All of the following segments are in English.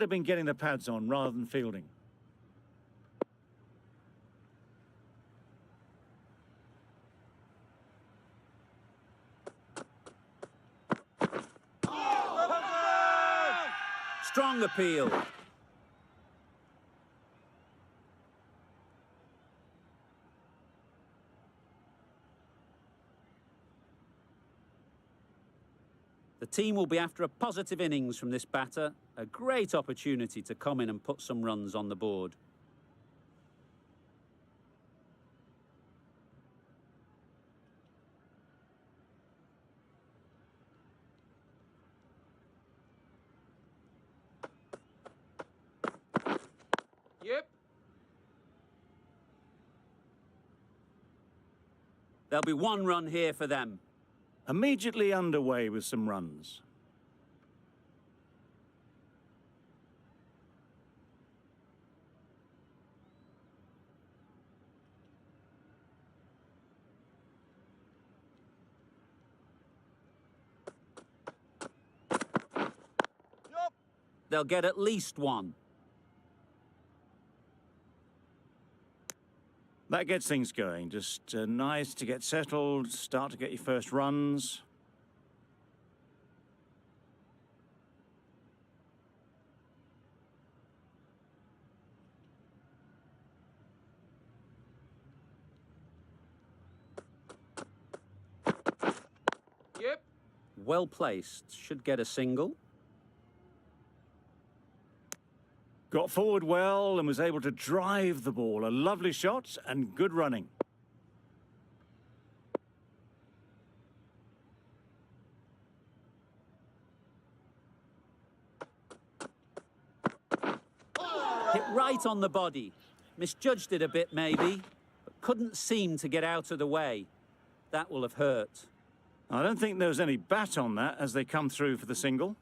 have been getting the pads on rather than fielding. Strong appeal. The team will be after a positive innings from this batter. A great opportunity to come in and put some runs on the board. Yep. There'll be one run here for them. Immediately underway with some runs. They'll get at least one. That gets things going. Just nice to get settled, start to get your first runs. Yep. Well placed. Should get a single. Got forward well and was able to drive the ball. A lovely shot and good running. Hit right on the body. Misjudged it a bit maybe, but couldn't seem to get out of the way. That will have hurt. I don't think there was any bat on that as they come through for the single.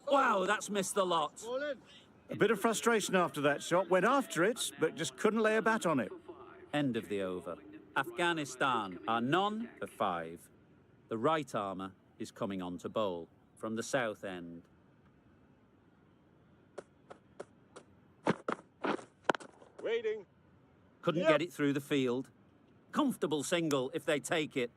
Wow, that's missed the lot. A bit of frustration after that shot. Went after it, but just couldn't lay a bat on it. End of the over. Afghanistan are none for 5. The right armour is coming on to bowl from the south end. Waiting. Couldn't get it through the field. Comfortable single if they take it.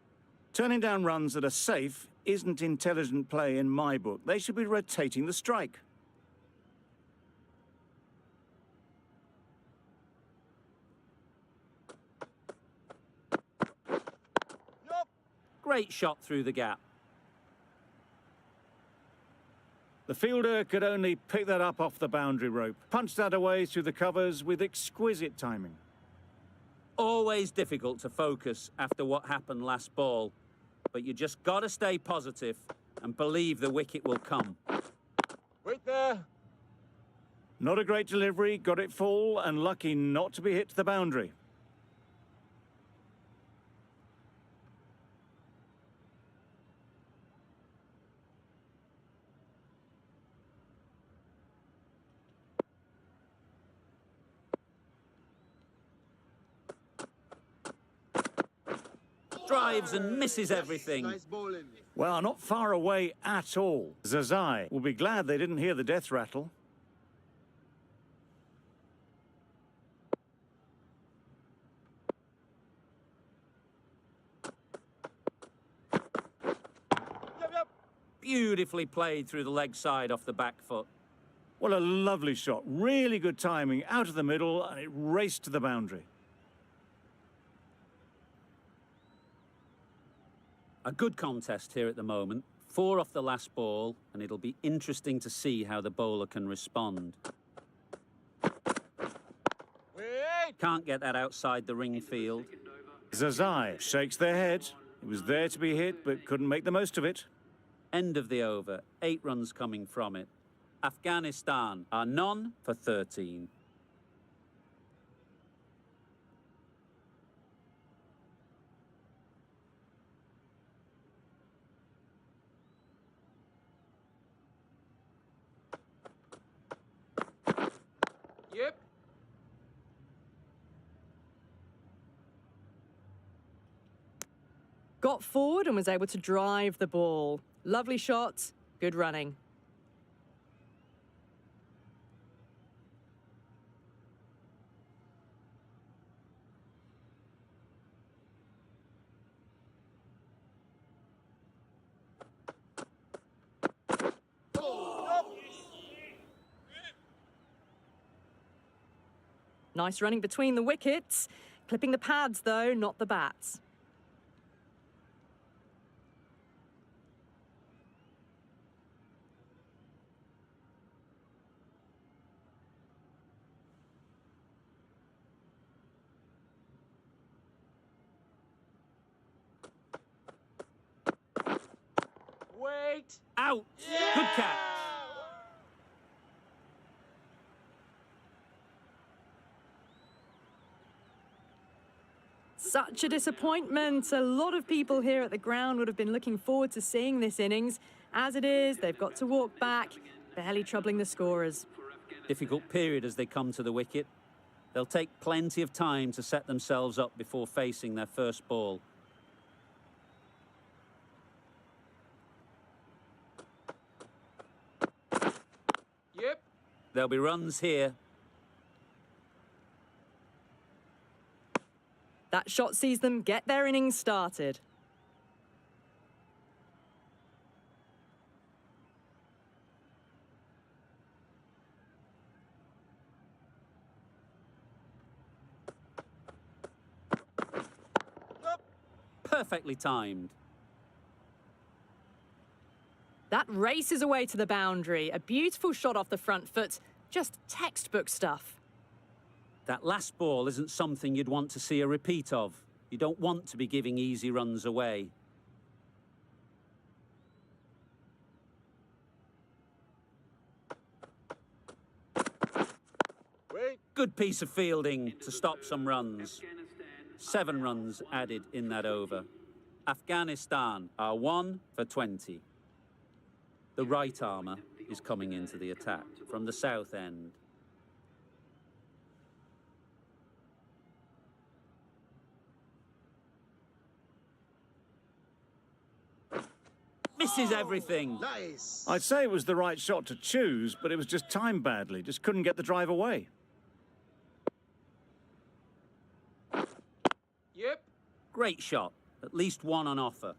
Turning down runs that are safe isn't intelligent play in my book. They should be rotating the strike. Great shot through the gap. The fielder could only pick that up off the boundary rope. Punched that away through the covers with exquisite timing. Always difficult to focus after what happened last ball. But you just got to stay positive and believe the wicket will come. Wait there. Not a great delivery, got it full and lucky not to be hit to the boundary. Drives and misses everything. Nice bowling. Well, not far away at all. Zazai will be glad they didn't hear the death rattle. Yep. Beautifully played through the leg side off the back foot. What a lovely shot. Really good timing. Out of the middle and it raced to the boundary. A good contest here at the moment. 4 off the last ball, and it'll be interesting to see how the bowler can respond. Wait. Can't get that outside the ring field. Zazai shakes their head. It was there to be hit, but couldn't make the most of it. End of the over. 8 runs coming from it. Afghanistan are none for 13. Yep. Got forward and was able to drive the ball. Lovely shot, good running. Nice running between the wickets. Clipping the pads, though, not the bats. Wait. Out! Good catch. Such a disappointment. A lot of people here at the ground would have been looking forward to seeing this innings. As it is, they've got to walk back, barely troubling the scorers. Difficult period as they come to the wicket. They'll take plenty of time to set themselves up before facing their first ball. Yep. There'll be runs here. That shot sees them get their innings started. Up. Perfectly timed. That races away to the boundary. A beautiful shot off the front foot. Just textbook stuff. That last ball isn't something you'd want to see a repeat of. You don't want to be giving easy runs away. Wait. Good piece of fielding to stop some runs. 7 runs added in that over. Afghanistan are 1 for 20. The right armour is coming into the attack from the south end. Misses everything. Nice. I'd say it was the right shot to choose, but it was just timed badly. Just couldn't get the drive away. Yep. Great shot. At least one on offer.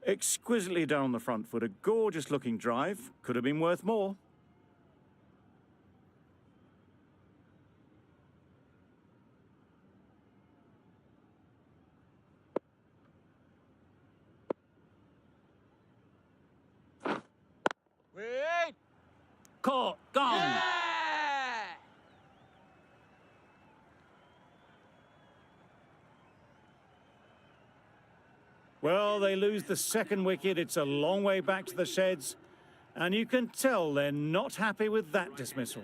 Exquisitely done on the front foot. A gorgeous looking drive. Could have been worth more. Wait. Caught. Gone. Yeah. Well, they lose the second wicket. It's a long way back to the sheds. And you can tell they're not happy with that dismissal.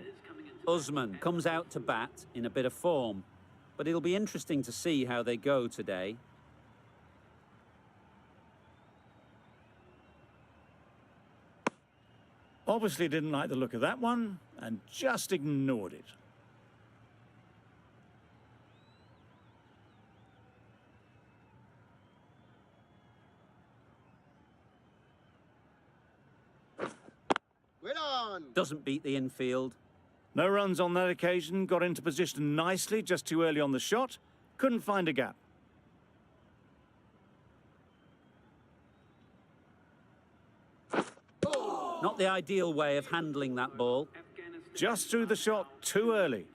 Usman comes out to bat in a bit of form, but it'll be interesting to see how they go today. Obviously didn't like the look of that one and just ignored it. Wait on. Doesn't beat the infield. No runs on that occasion. Got into position nicely, just too early on the shot. Couldn't find a gap. Not the ideal way of handling that ball. Just threw the shot too early.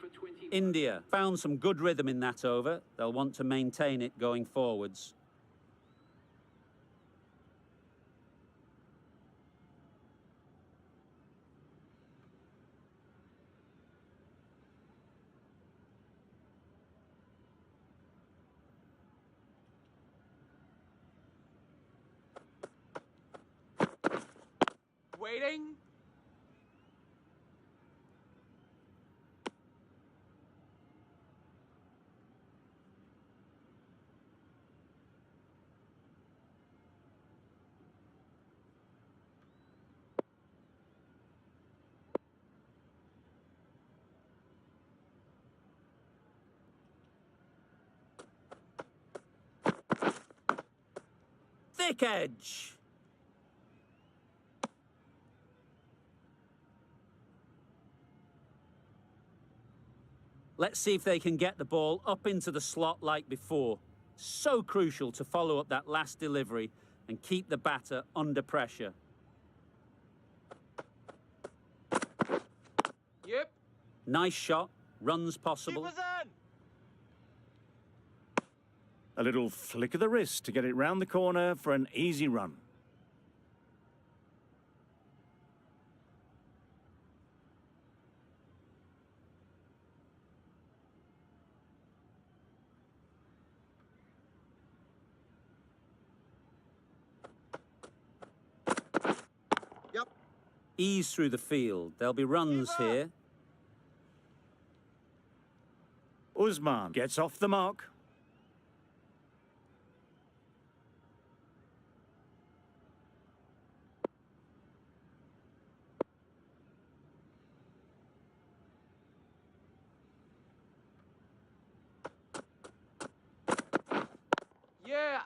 India found some good rhythm in that over. They'll want to maintain it going forwards. Waiting. Thick edge. Let's see if they can get the ball up into the slot like before. So crucial to follow up that last delivery and keep the batter under pressure. Yep. Nice shot, runs possible. Keep us in. A little flick of the wrist to get it round the corner for an easy run. Yep. Ease through the field. There'll be runs here. Usman gets off the mark. Yeah.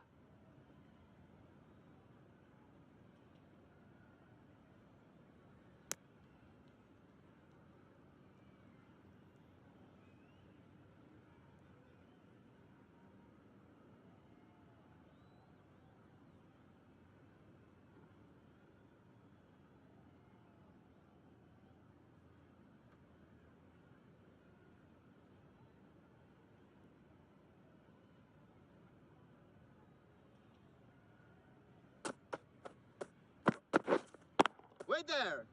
Wait there.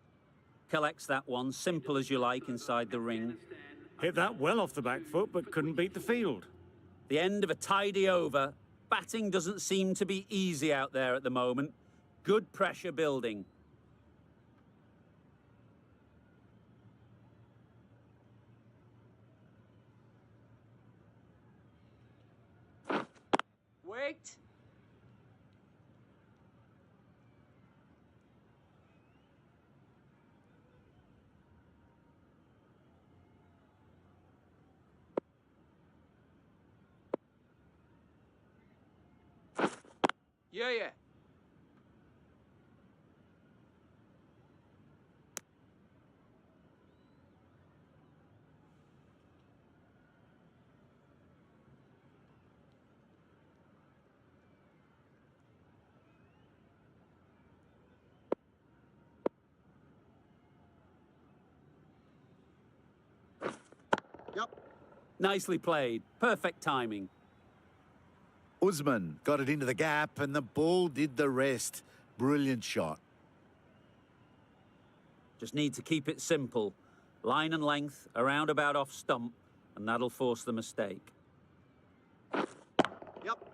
Collects that one, simple as you like, inside the ring. Hit that well off the back foot, but couldn't beat the field. The end of a tidy over. Batting doesn't seem to be easy out there at the moment. Good pressure building. Wait. Yeah. Yep. Nicely played. Perfect timing. Usman got it into the gap and the ball did the rest. Brilliant shot. Just need to keep it simple. Line and length, around about off stump, and that'll force the mistake. Yep.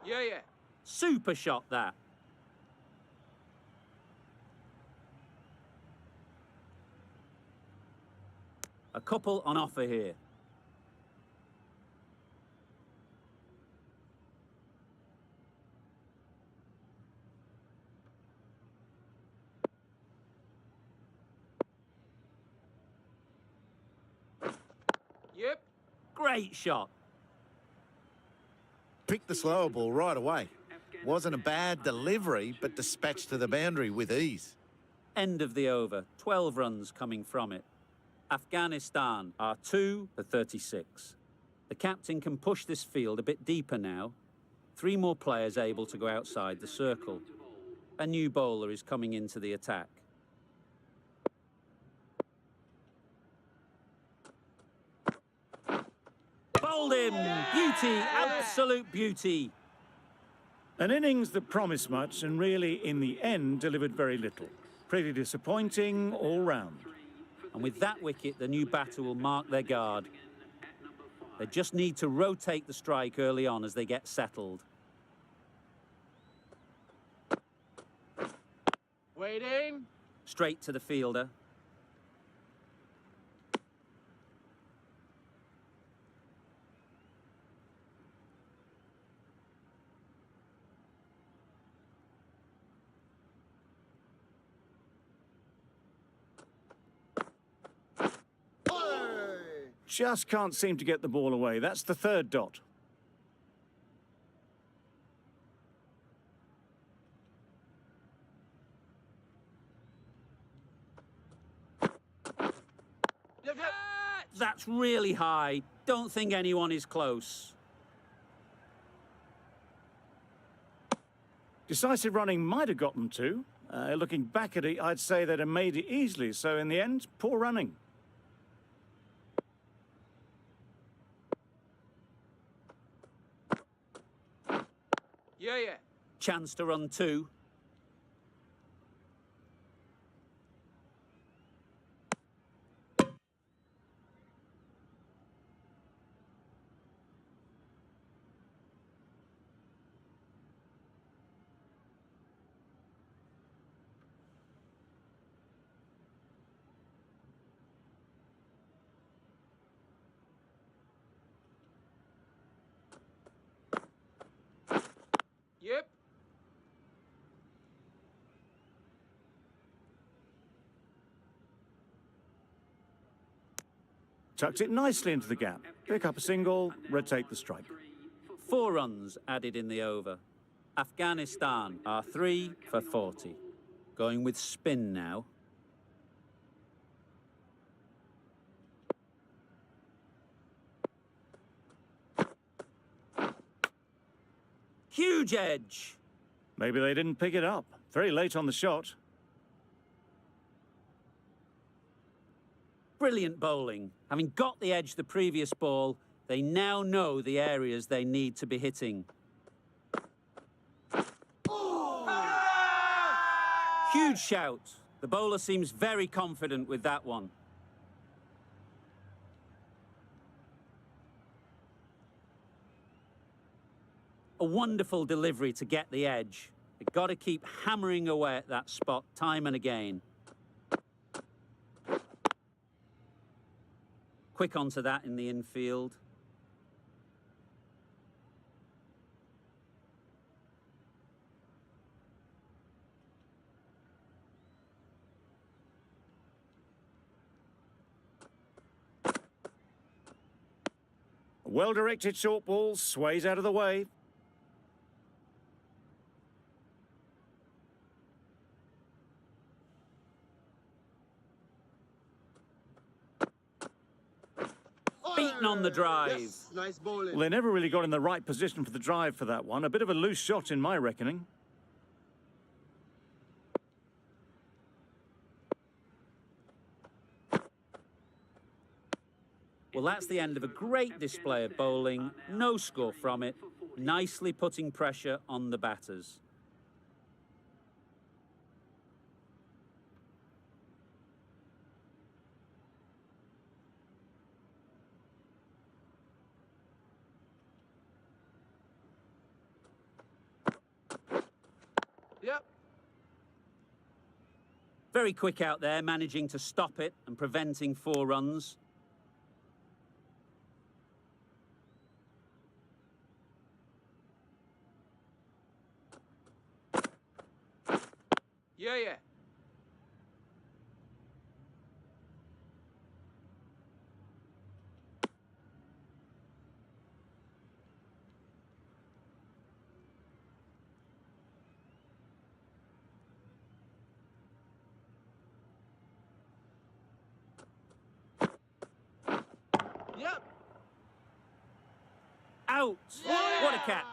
Yeah. Super shot, that. A couple on offer here. Yep. Great shot. Picked the slower ball right away. Wasn't a bad delivery, but dispatched to the boundary with ease. End of the over. 12 runs coming from it. Afghanistan are 2 for 36. The captain can push this field a bit deeper now. 3 more players able to go outside the circle. A new bowler is coming into the attack. Bowled him! Beauty! Absolute beauty! An innings that promised much and really, in the end, delivered very little. Pretty disappointing all round. And with that wicket, the new batter will mark their guard. They just need to rotate the strike early on as they get settled. Waiting. Straight to the fielder. just can't seem to get the ball away. That's the third dot. That's really high. Don't think anyone is close. Decisive running might have got them to. Looking back at it, I'd say they'd have made it easily. So in the end, poor running. Yeah, yeah. Chance to run two. Yep. Tucked it nicely into the gap. Pick up a single, rotate the strike. 4 runs added in the over. Afghanistan are 3 for 40. Going with spin now. Huge edge. Maybe they didn't pick it up. Very late on the shot. Brilliant bowling. Having got the edge the previous ball, they now know the areas they need to be hitting. Huge shout. The bowler seems very confident with that one. A wonderful delivery to get the edge. They've got to keep hammering away at that spot time and again. Quick onto that in the infield. A well-directed short ball sways out of the way. Beaten on the drive. Yes. Nice bowling. Well, they never really got in the right position for the drive for that one. A bit of a loose shot in my reckoning. Well, that's the end of a great display of bowling. No score from it. Nicely putting pressure on the batters. Yep. Very quick out there, managing to stop it and preventing 4 runs. Yeah, yeah. Yep. Out! Yeah! What a catch!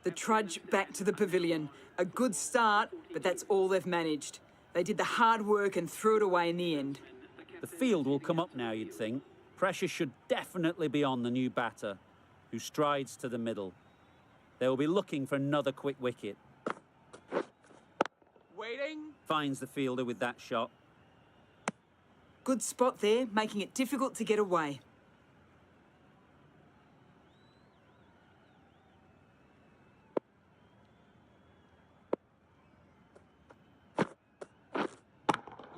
The trudge back to the pavilion. A good start, but that's all they've managed. They did the hard work and threw it away in the end. The field will come up now, you'd think. Pressure should definitely be on the new batter, who strides to the middle. They will be looking for another quick wicket. Waiting. Finds the fielder with that shot. Good spot there, making it difficult to get away.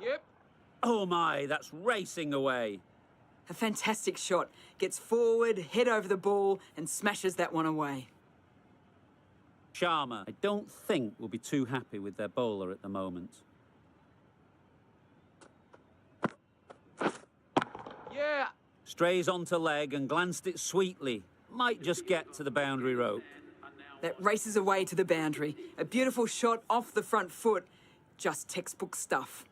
Yep. Oh my, that's racing away. A fantastic shot. Gets forward, head over the ball, and smashes that one away. Sharma, I don't think will be too happy with their bowler at the moment. Yeah. Strays onto leg and glanced it sweetly. Might just get to the boundary rope. That races away to the boundary. A beautiful shot off the front foot. Just textbook stuff.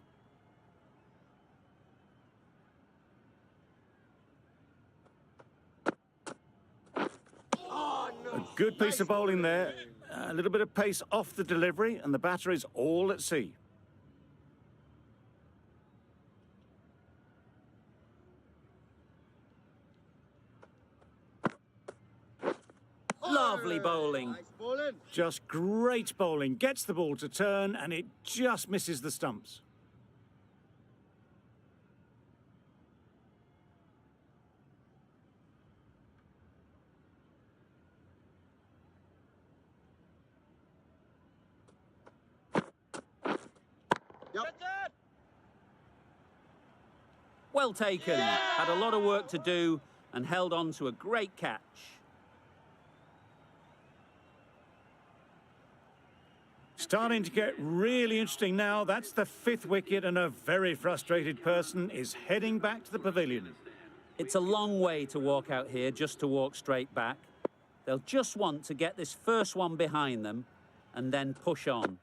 A good piece of bowling there. A little bit of pace off the delivery, and the batter is all at sea. Lovely bowling. Just great bowling. Gets the ball to turn, and it just misses the stumps. Well taken. Had a lot of work to do and held on to a great catch. Starting to get really interesting now. That's the 5th wicket, and a very frustrated person is heading back to the pavilion. It's a long way to walk out here just to walk straight back. They'll just want to get this first one behind them and then push on.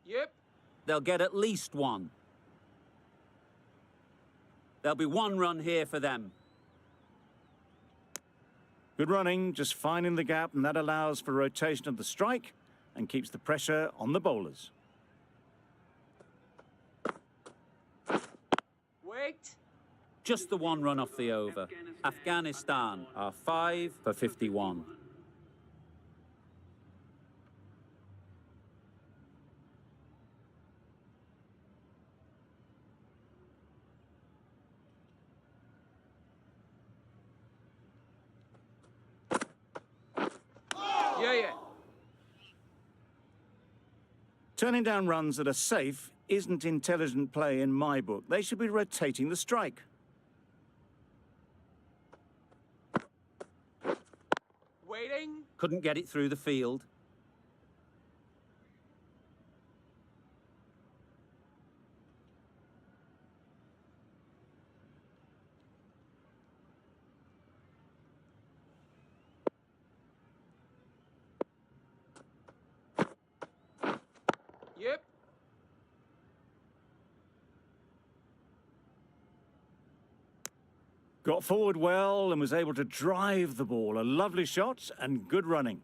Yep. They'll get at least one. There'll be 1 run here for them. Good running, just finding the gap, and that allows for rotation of the strike and keeps the pressure on the bowlers. Wait. Just the 1 run off the over. Afghanistan are 5 for 51. Yeah. Turning down runs that are safe isn't intelligent play in my book. They should be rotating the strike. Waiting. Couldn't get it through the field. Yep. Got forward well and was able to drive the ball. A lovely shot and good running.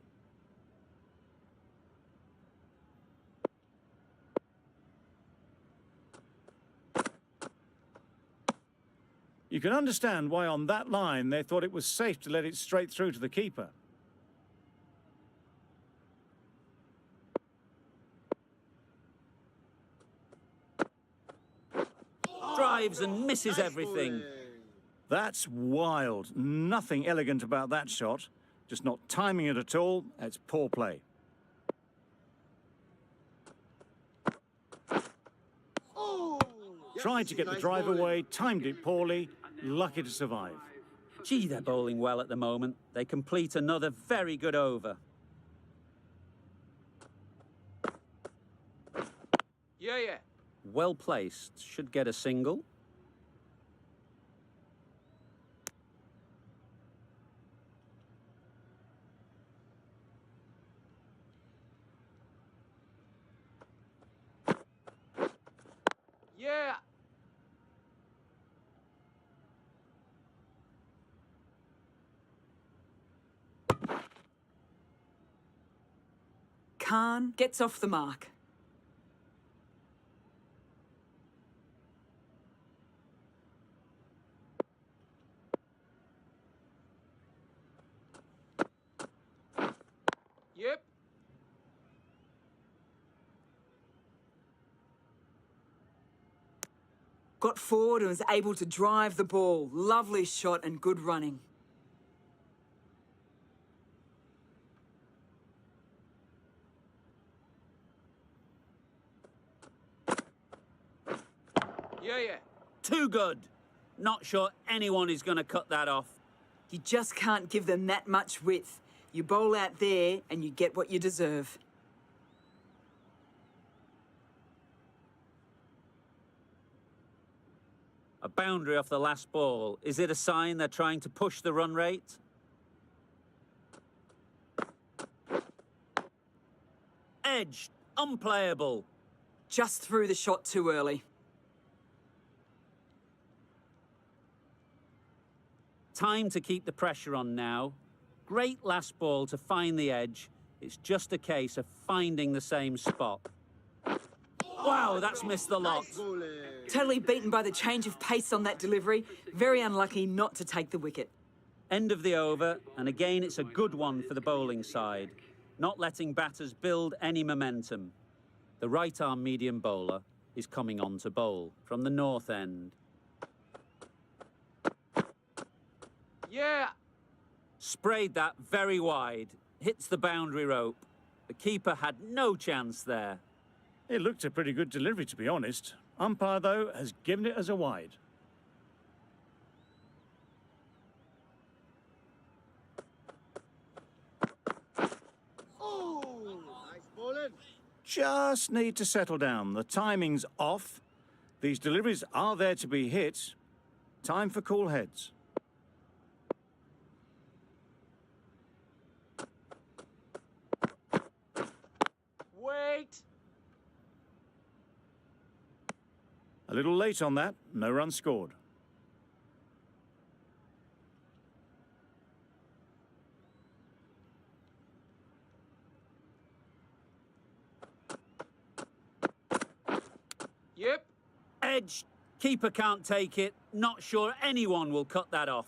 You can understand why on that line they thought it was safe to let it straight through to the keeper. Drives and misses everything. That's wild. Nothing elegant about that shot. Just not timing it at all. It's poor play. Tried to get the drive away, timed it poorly, lucky to survive. Gee, they're bowling well at the moment. They complete another very good over. Yeah. Well placed. Should get a single. Yeah. Khan gets off the mark. Yep. Got forward and was able to drive the ball. Lovely shot and good running. Yeah, yeah. Too good. Not sure anyone is going to cut that off. You just can't give them that much width. You bowl out there and you get what you deserve. A boundary off the last ball. Is it a sign they're trying to push the run rate? Edged. Unplayable. Just threw the shot too early. Time to keep the pressure on now. Great last ball to find the edge. It's just a case of finding the same spot. Wow, that's missed the lot. Totally beaten by the change of pace on that delivery. Very unlucky not to take the wicket. End of the over, and again it's a good one for the bowling side, not letting batters build any momentum. The right-arm medium bowler is coming on to bowl from the north end. Yeah. Sprayed that very wide, hits the boundary rope. The keeper had no chance there. It looked a pretty good delivery, to be honest. Umpire, though, has given it as a wide. Just need to settle down. The timing's off. These deliveries are there to be hit. Time for cool heads. Wait. A little late on that. No run scored. Yep. Edge. Keeper can't take it. Not sure anyone will cut that off.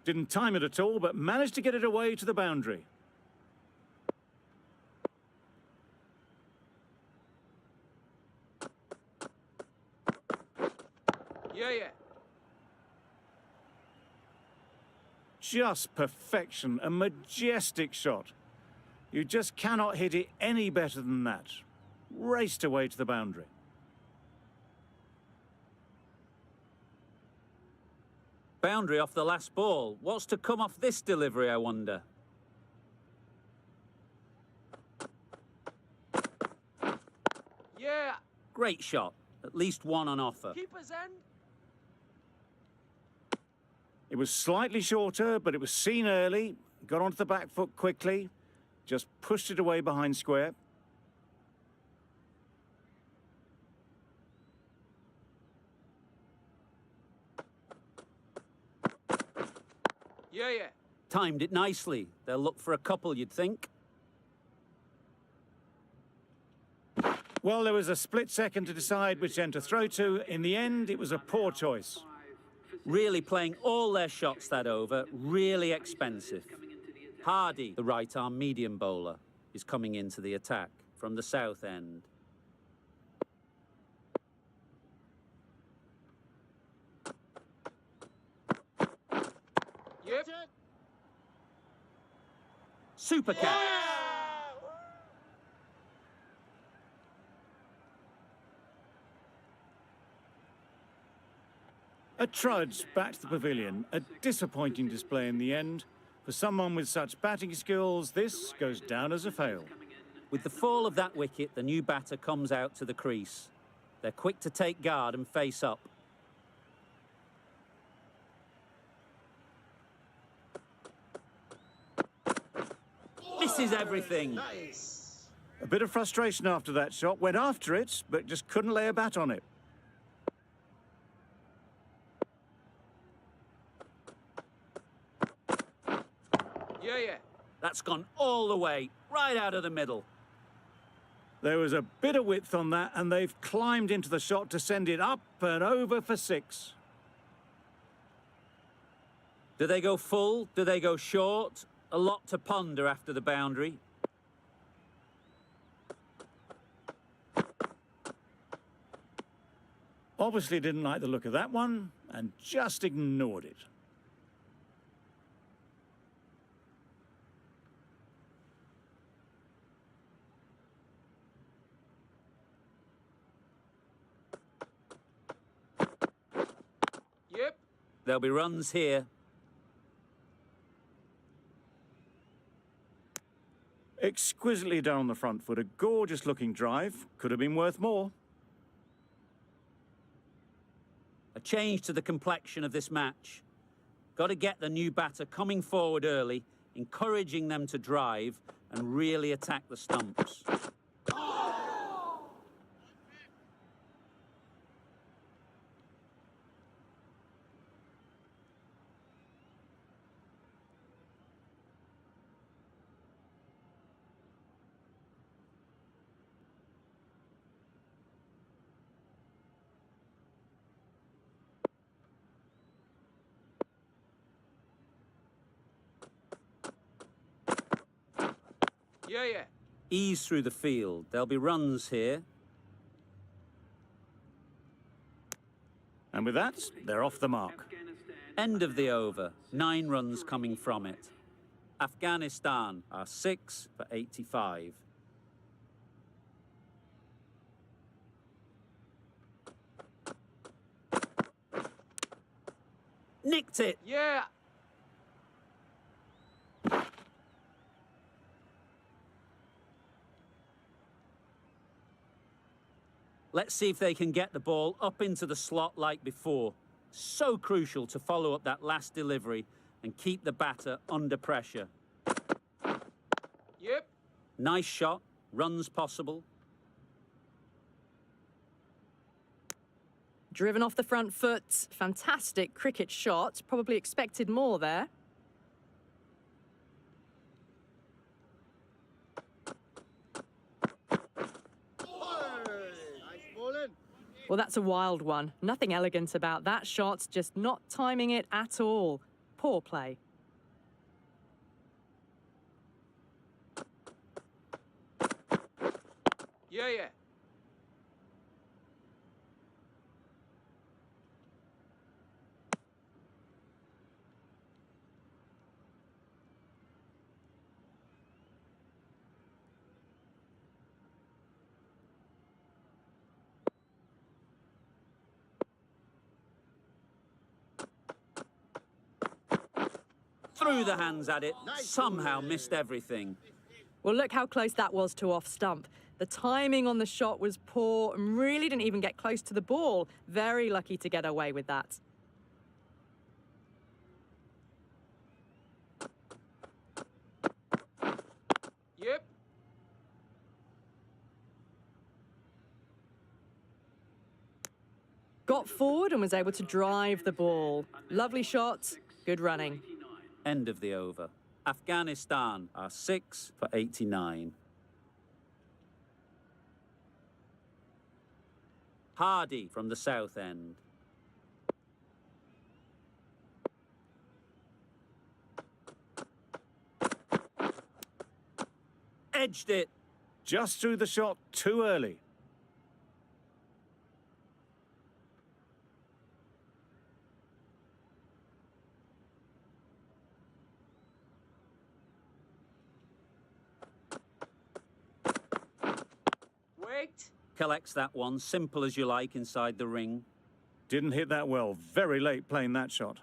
Didn't time it at all, but managed to get it away to the boundary. Yeah, yeah. Just perfection, a majestic shot. You just cannot hit it any better than that. Raced away to the boundary. Boundary off the last ball. What's to come off this delivery, I wonder? Yeah. Great shot. At least one on offer. Keeper's end. It was slightly shorter, but it was seen early. Got onto the back foot quickly. Just pushed it away behind square. Yeah, yeah. Timed it nicely. They'll look for a couple, you'd think. Well, there was a split second to decide which end to throw to. In the end, it was a poor choice. Really playing all their shots that over. Really expensive. Hardy, the right-arm medium bowler, is coming into the attack from the south end. Yep. Super catch. A trudge back to the pavilion. A disappointing display in the end. For someone with such batting skills, this goes down as a fail. With the fall of that wicket, the new batter comes out to the crease. They're quick to take guard and face up. Misses everything. A bit of frustration after that shot. Went after it, but just couldn't lay a bat on it. Yeah, yeah. That's gone all the way, right out of the middle. There was a bit of width on that, and they've climbed into the shot to send it up and over for 6. Do they go full? Do they go short? A lot to ponder after the boundary. Obviously didn't like the look of that one, and just ignored it. There'll be runs here. Exquisitely done on the front foot. A gorgeous looking drive. Could have been worth more. A change to the complexion of this match. Got to get the new batter coming forward early, encouraging them to drive and really attack the stumps. Yeah, yeah. Ease through the field. There'll be runs here. And with that, they're off the mark. End of the over. 9 runs coming from it. Afghanistan are 6 for 85. Nicked it. Yeah. Let's see if they can get the ball up into the slot like before. So crucial to follow up that last delivery and keep the batter under pressure. Yep. Nice shot, runs possible. Driven off the front foot. Fantastic cricket shot. Probably expected more there. Well, that's a wild one. Nothing elegant about that shot, just not timing it at all. Poor play. Yeah, yeah. Threw the hands at it, somehow missed everything. Well, look how close that was to off stump. The timing on the shot was poor and really didn't even get close to the ball. Very lucky to get away with that. Yep. Got forward and was able to drive the ball. Lovely shot, good running. End of the over. Afghanistan are 6 for 89. Hardy from the south end. Edged it. Just threw the shot too early. Wait. Collects that one, simple as you like, inside the ring. Didn't hit that well. Very late playing that shot.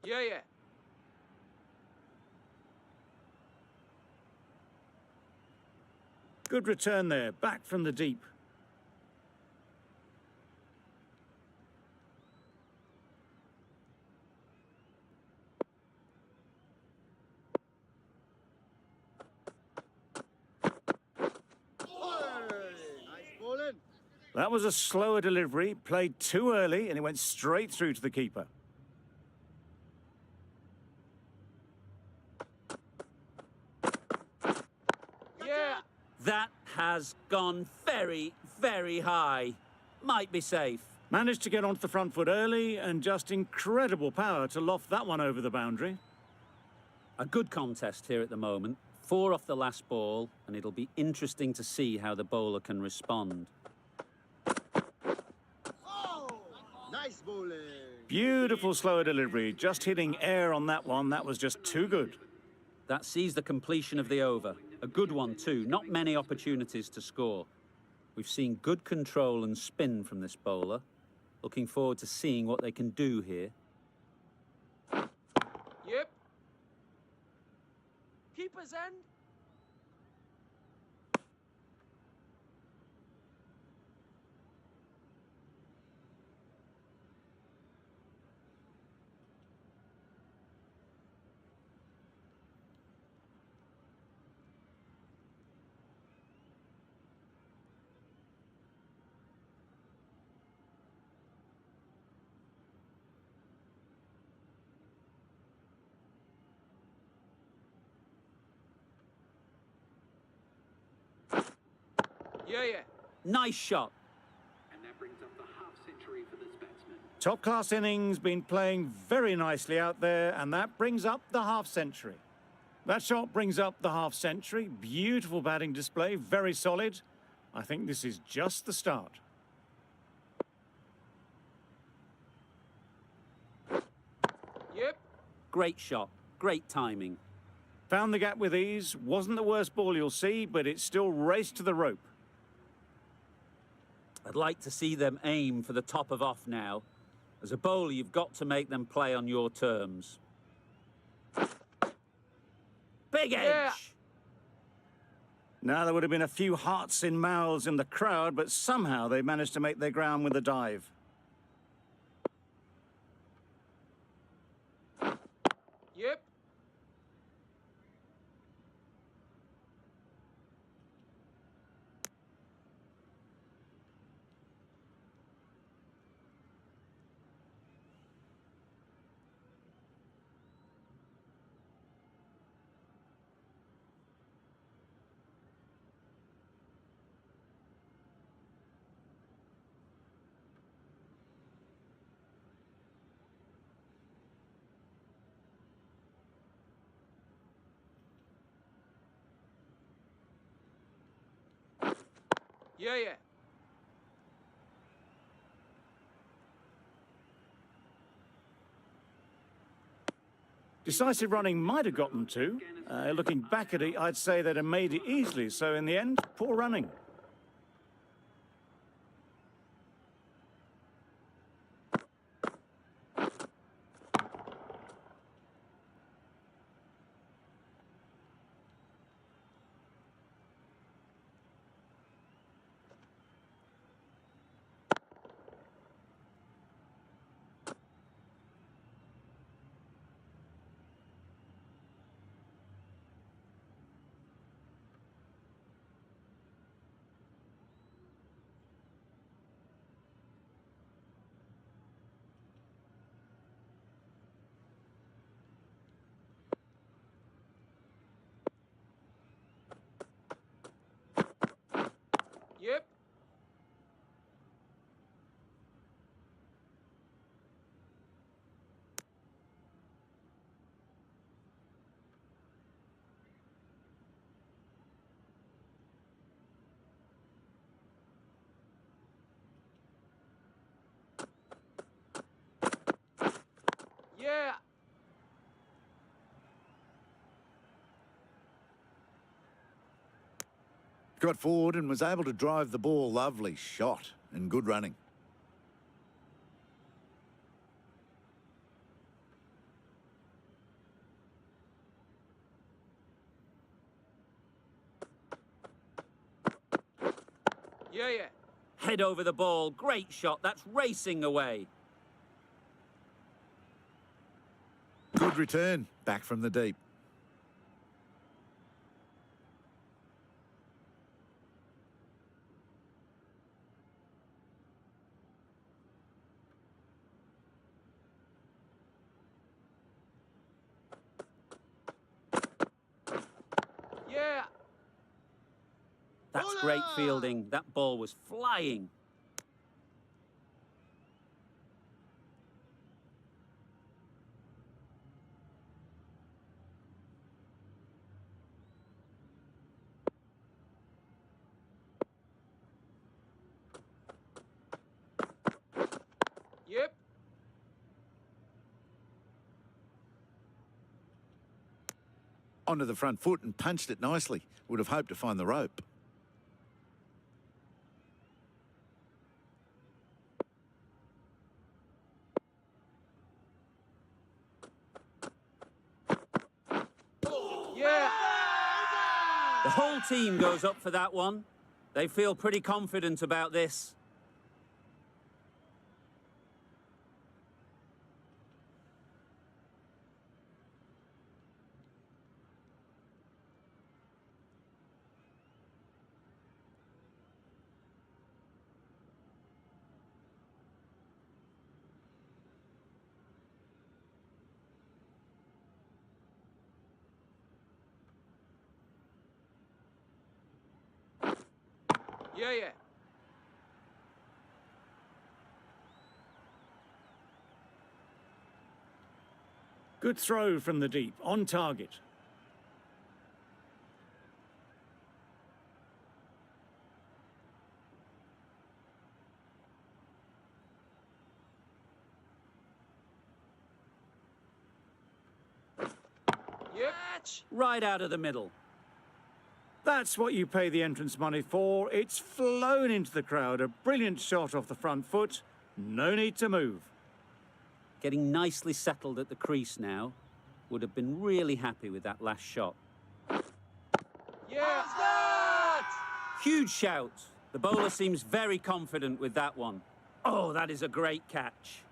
Yeah, yeah. Good return there, back from the deep. That was a slower delivery, played too early, and it went straight through to the keeper. Yeah. That has gone very, very high. Might be safe. Managed to get onto the front foot early, and just incredible power to loft that one over the boundary. A good contest here at the moment. 4 off the last ball, and it'll be interesting to see how the bowler can respond. Nice bowling. Beautiful slower delivery, just hitting air on that one. That was just too good. That sees the completion of the over. A good one too, not many opportunities to score. We've seen good control and spin from this bowler. Looking forward to seeing what they can do here. Yep. Keeper's end. Yeah, yeah. Nice shot. And that brings up the half century for this batsman. Top-class innings, been playing very nicely out there, and that brings up the half-century. That shot brings up the half-century. Beautiful batting display, very solid. I think this is just the start. Yep. Great shot, great timing. Found the gap with ease. Wasn't the worst ball you'll see, but it still raced to the rope. I'd like to see them aim for the top of off now. As a bowler, you've got to make them play on your terms. Big edge! Yeah. Now, there would have been a few hearts in mouths in the crowd, but somehow they managed to make their ground with a dive. Yep. Yeah, yeah. Decisive running might have got them to. Looking back at it, I'd say they'd have made it easily. So in the end, poor running. Yep. Yeah. Got forward and was able to drive the ball. Lovely shot and good running. Yeah, yeah. Head over the ball, great shot, that's racing away. Good return, back from the deep. Yeah. That's great fielding, that ball was flying. Yep. onto the front foot and punched it nicely. Would have hoped to find the rope. Yeah. The whole team goes up for that one. They feel pretty confident about this. Yeah, yeah. Good throw from the deep, on target. Yep. Right out of the middle. That's what you pay the entrance money for. It's flown into the crowd. A brilliant shot off the front foot. No need to move. Getting nicely settled at the crease now. Would have been really happy with that last shot. Yeah. Huge shout. The bowler seems very confident with that one. Oh, that is a great catch.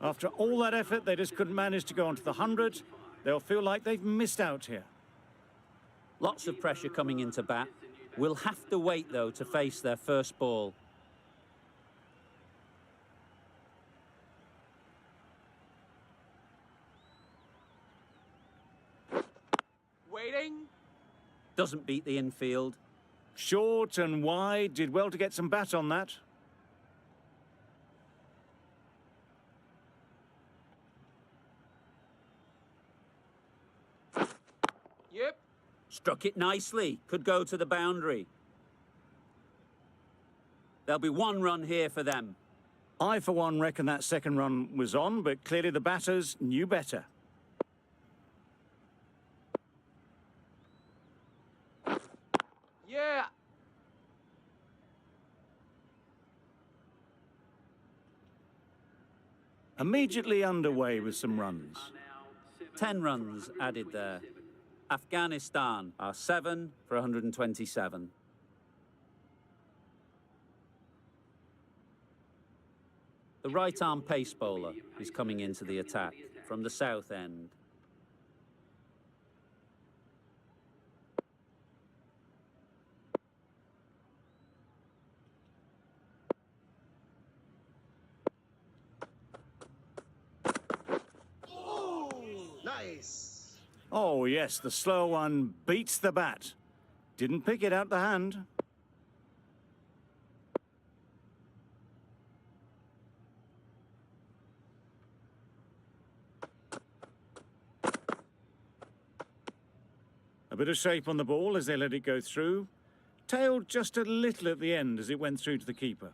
After all that effort, they just couldn't manage to go onto the 100. They'll feel like they've missed out here. Lots of pressure coming into bat. We'll have to wait, though, to face their first ball. Waiting. Doesn't beat the infield. Short and wide, did well to get some bat on that. Yep. Struck it nicely. Could go to the boundary. There'll be one run here for them. I, for one, reckon that second run was on, but clearly the batters knew better. Yeah. Immediately underway with some runs. 10 runs added there. Afghanistan are 7 for 127. The right-arm pace bowler is coming into the attack from the south end. Nice. Oh, yes, the slow one beats the bat. Didn't pick it out the hand. A bit of shape on the ball as they let it go through. Tailed just a little at the end as it went through to the keeper.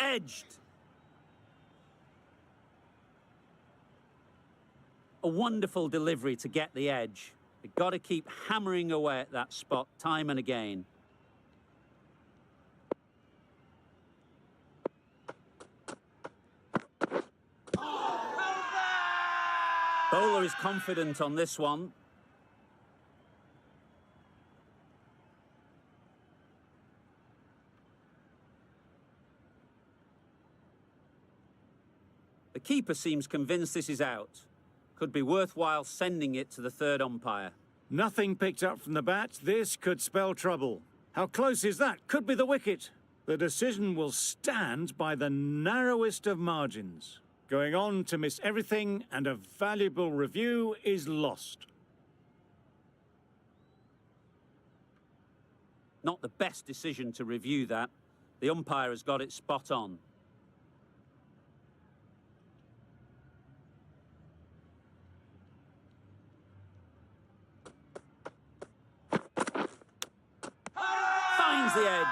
Edged. A wonderful delivery to get the edge. They've got to keep hammering away at that spot time and again. Bowler is confident on this one. The keeper seems convinced this is out. Could be worthwhile sending it to the third umpire. Nothing picked up from the bat. This could spell trouble. How close is that? Could be the wicket. The decision will stand by the narrowest of margins. Going on to miss everything, and a valuable review is lost. Not the best decision to review that. The umpire has got it spot on. the edge.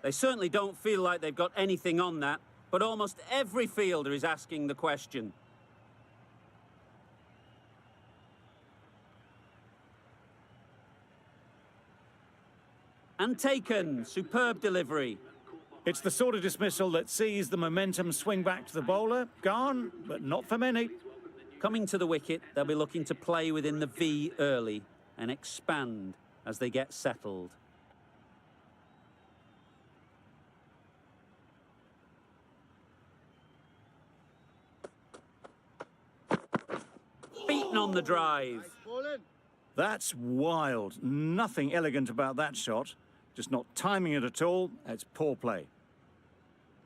They certainly don't feel like they've got anything on that, but almost every fielder is asking the question. And taken. Superb delivery. It's the sort of dismissal that sees the momentum swing back to the bowler. Gone, but not for many. Coming to the wicket, they'll be looking to play within the V early and expand as they get settled. Beaten on the drive. That's wild. Nothing elegant about that shot. Just not timing it at all. It's poor play.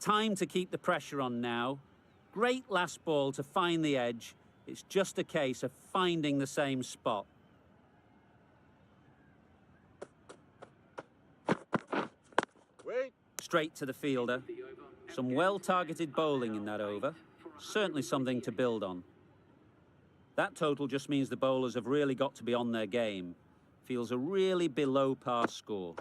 Time to keep the pressure on now. Great last ball to find the edge. It's just a case of finding the same spot. Wait. Straight to the fielder. Some well-targeted bowling in that over. Certainly something to build on. That total just means the bowlers have really got to be on their game. Feels a really below par score.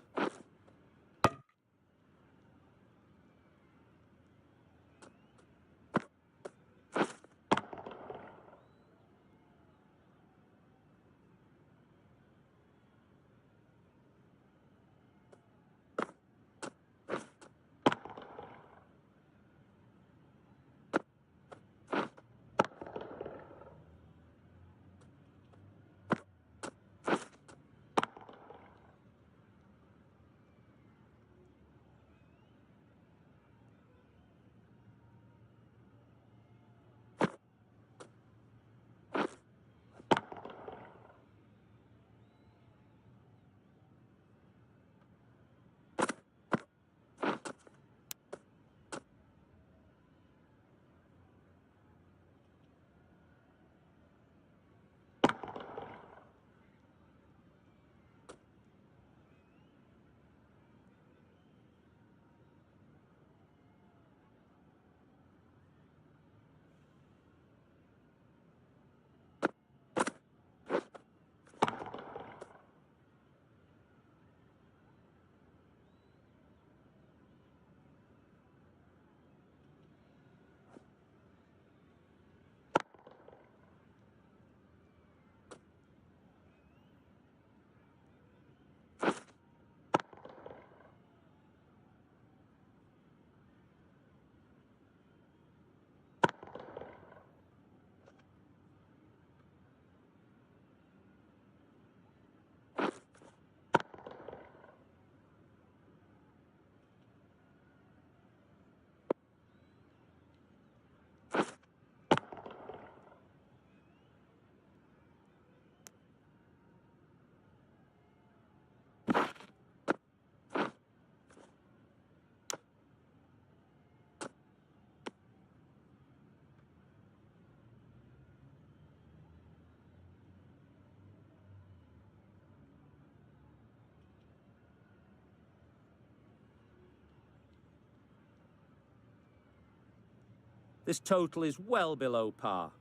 This total is well below par,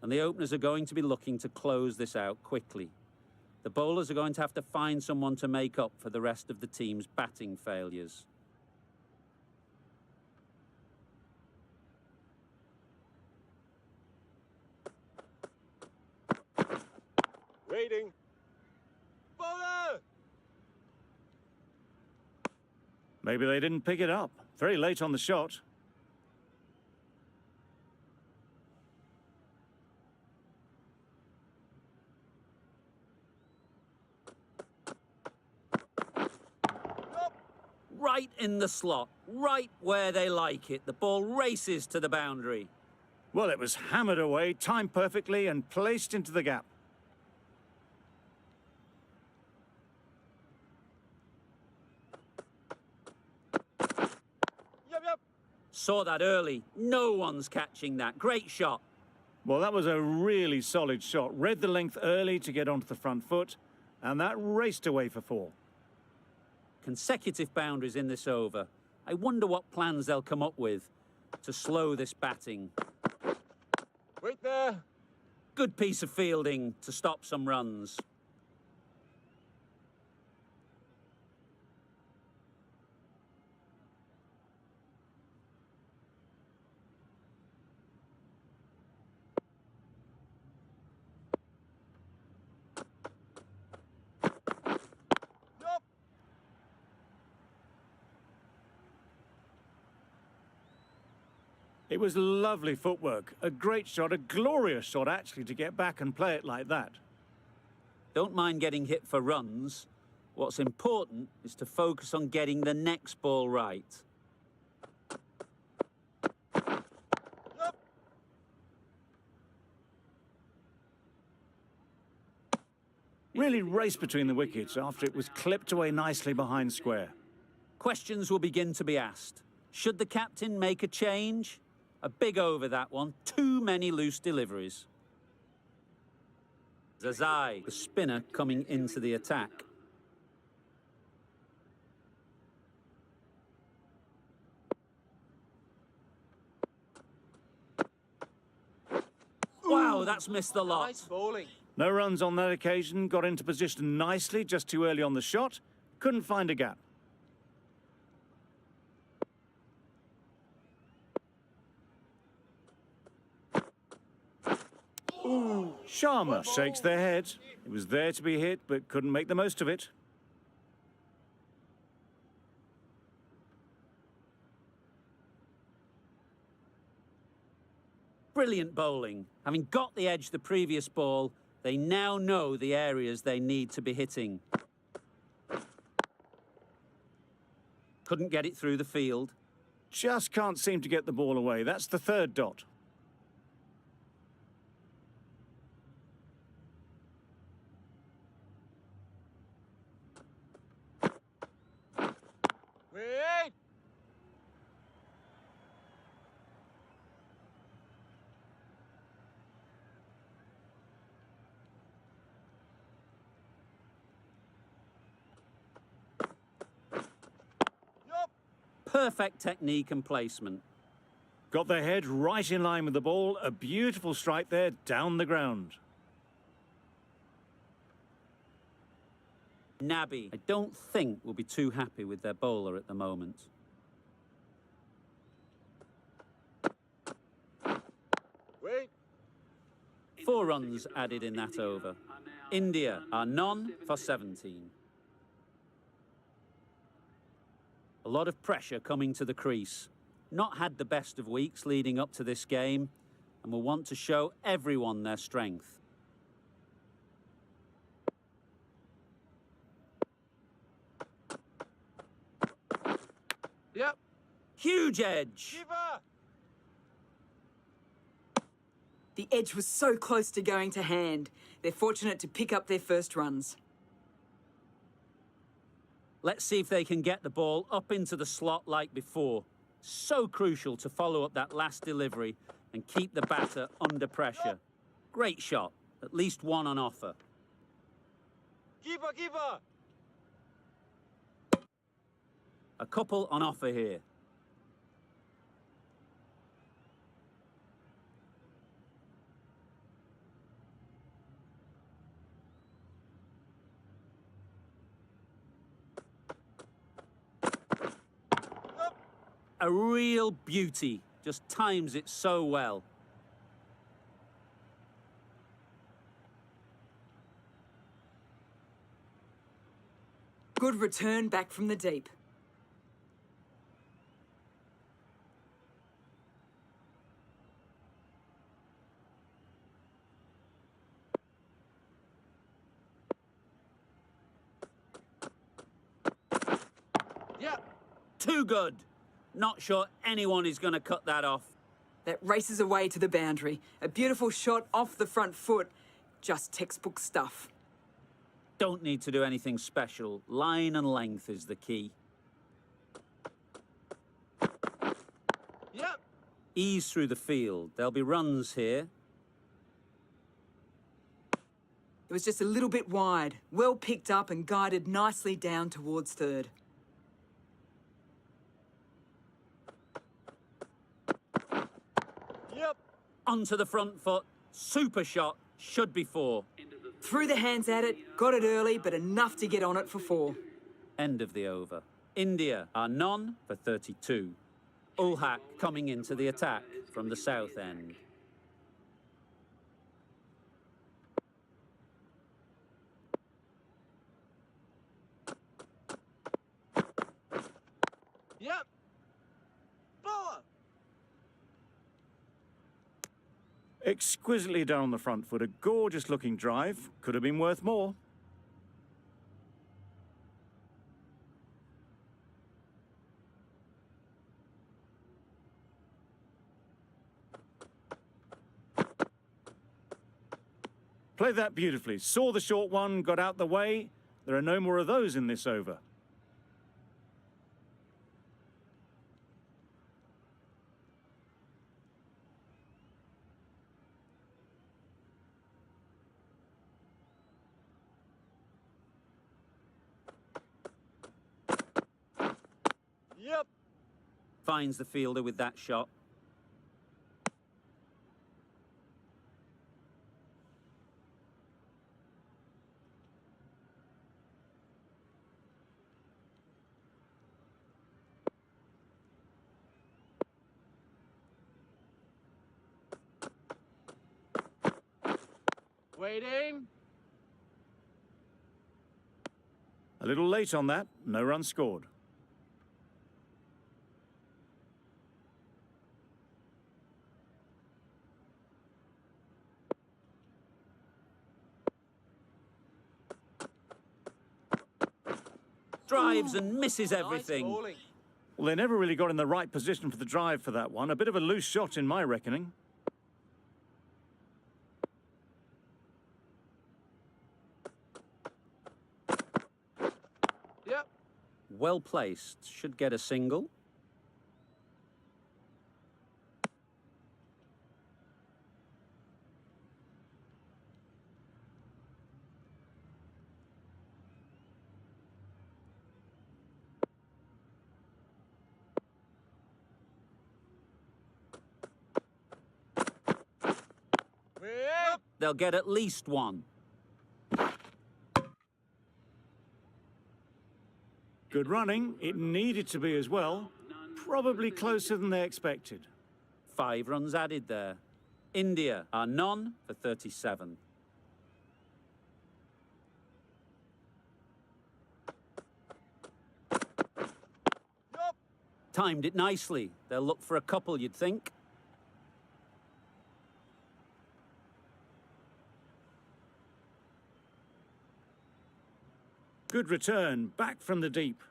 and the openers are going to be looking to close this out quickly. The bowlers are going to have to find someone to make up for the rest of the team's batting failures. Waiting. Bowler! Maybe they didn't pick it up. Very late on the shot. Right in the slot, right where they like it. The ball races to the boundary. Well, it was hammered away, timed perfectly and placed into the gap. Yep. Saw that early. No one's catching that. Great shot. Well, that was a really solid shot. Read the length early to get onto the front foot, and that raced away for 4. Consecutive boundaries in this over. I wonder what plans they'll come up with to slow this batting. Wait there. Good piece of fielding to stop some runs. It was lovely footwork, a great shot, a glorious shot actually to get back and play it like that. Don't mind getting hit for runs. What's important is to focus on getting the next ball right. Really raced between the wickets after it was clipped away nicely behind square. Questions will begin to be asked. Should the captain make a change? A big over, that one. Too many loose deliveries. Zazai, the spinner, coming into the attack. Wow, that's missed the lot. Nice bowling. No runs on that occasion, got into position nicely, just too early on the shot. Couldn't find a gap. Sharma shakes their head. It was there to be hit, but couldn't make the most of it. Brilliant bowling. Having got the edge the previous ball, they now know the areas they need to be hitting. Couldn't get it through the field. Just can't seem to get the ball away. That's the third dot. Wait! Yup! Perfect technique and placement. Got their head right in line with the ball. A beautiful strike there, down the ground. Nabi, I don't think will be too happy with their bowler at the moment. Wait! 4 runs added in that over. India are none for 17. A lot of pressure coming to the crease. Not had the best of weeks leading up to this game and will want to show everyone their strength. Yep! Huge edge! Keeper! The edge was so close to going to hand. They're fortunate to pick up their first runs. Let's see if they can get the ball up into the slot like before. So crucial to follow up that last delivery and keep the batter under pressure. Great shot, at least one on offer. Keeper, keeper! A couple on offer here. A real beauty, just times it so well. Good return back from the deep. Yep! Too good. Not sure anyone is going to cut that off. That races away to the boundary. A beautiful shot off the front foot. Just textbook stuff. Don't need to do anything special. Line and length is the key. Yep! Ease through the field. There'll be runs here. It was just a little bit wide. Well picked up and guided nicely down towards third. Yep! Onto the front foot. Super shot. Should be 4. Threw the hands at it, got it early, but enough to get on it for 4. End of the over. India are none for 32. Ulhak coming into the attack from the south end. Yep! Bowler! Exquisitely done on the front foot. A gorgeous looking drive. Could have been worth more. Played that beautifully. Saw the short one, got out the way. There are no more of those in this over. Yep. Finds the fielder with that shot. Waiting. A little late on that. No run scored. Drives and misses Nice everything. bowling. Well, they never really got in the right position for the drive for that one. A bit of a loose shot in my reckoning. Yep. Well placed. Should get a single. Wait. They'll get at least one. Good running. It needed to be as well. Probably closer than they expected. 5 runs added there. India are none for 37. Yup. Timed it nicely. They'll look for a couple, you'd think. Good return. Back from the deep.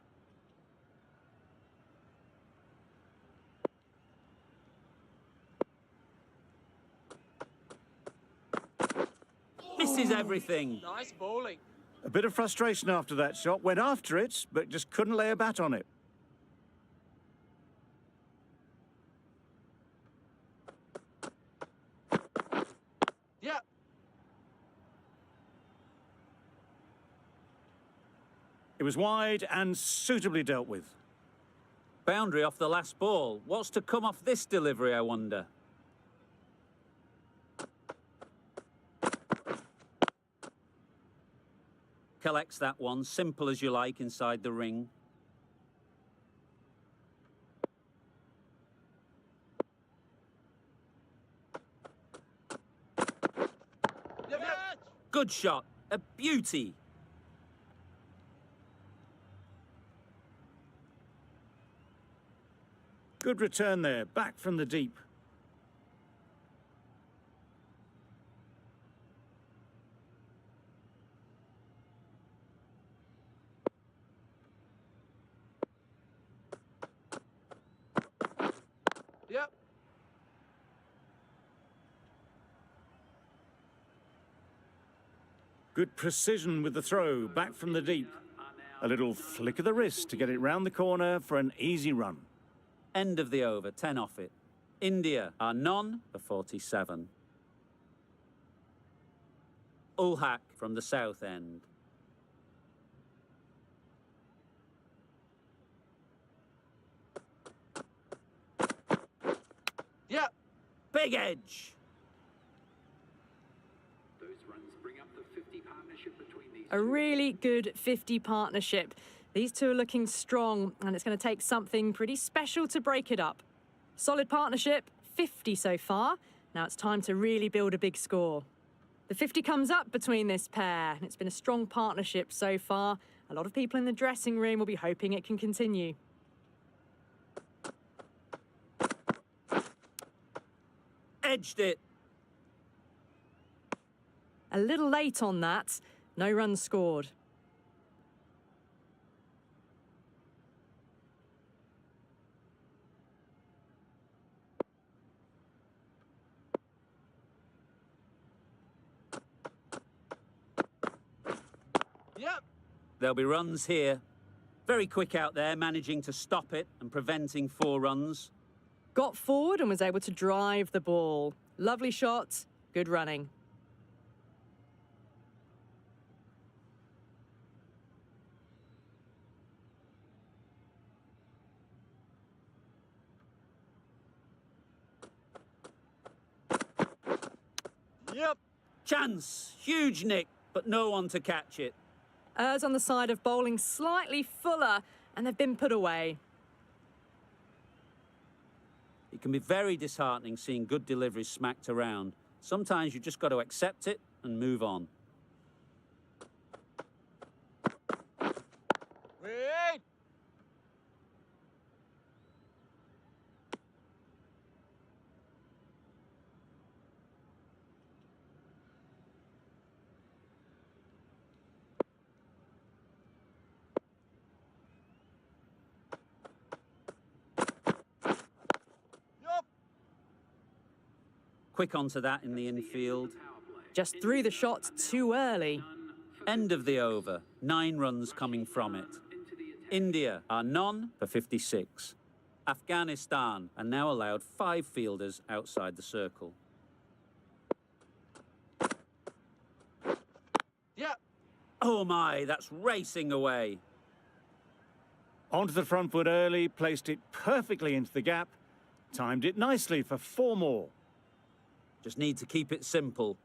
Misses everything. Nice bowling. A bit of frustration after that shot. Went after it, but just couldn't lay a bat on it. Yep. It was wide and suitably dealt with. Boundary off the last ball. What's to come off this delivery, I wonder? Collects that one, simple as you like, inside the ring. Yep. Good shot. A beauty. Good return there. Back from the deep. Yep. Good precision with the throw. Back from the deep. A little flick of the wrist to get it round the corner for an easy run. End of the over, 10 off it. India are none for 47. Ulhak from the south end. Yep. Big edge. Those runs bring up the 50 partnership between these A really good 50 partnership. These two are looking strong, and it's going to take something pretty special to break it up. Solid partnership, 50 so far. Now it's time to really build a big score. The 50 comes up between this pair, and it's been a strong partnership so far. A lot of people in the dressing room will be hoping it can continue. Edged it. A little late on that. No runs scored. Yep. There'll be runs here. Very quick out there, managing to stop it and preventing 4 runs. Got forward and was able to drive the ball. Lovely shot, good running. Yep. Chance! Huge nick, but no one to catch it. Errs on the side of bowling slightly fuller, and they've been put away. It can be very disheartening seeing good deliveries smacked around. Sometimes you just got to accept it and move on. Wait. Yup. Quick onto that in the infield. Just threw the shot too early. End of the over. 9 runs coming from it. India are none for 56. Afghanistan are now allowed 5 fielders outside the circle. Yeah. Oh my, that's racing away. Onto the front foot early, placed it perfectly into the gap, timed it nicely for 4 more. Just need to keep it simple.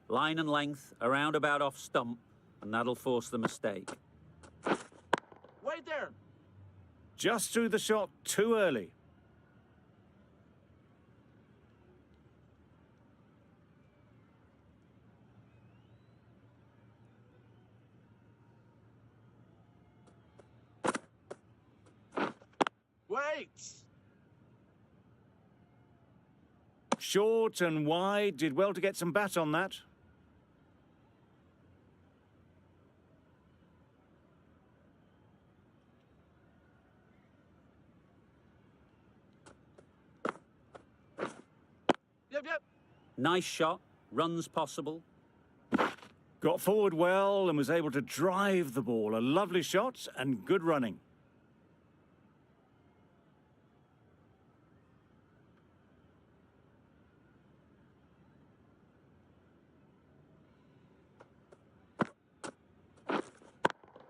Line and length, around about off stump, and that'll force the mistake. Wait there. Just threw the shot too early. Wait. Short and wide, did well to get some bat on that. Yep. Nice shot, runs possible. Got forward well and was able to drive the ball. A lovely shot and good running.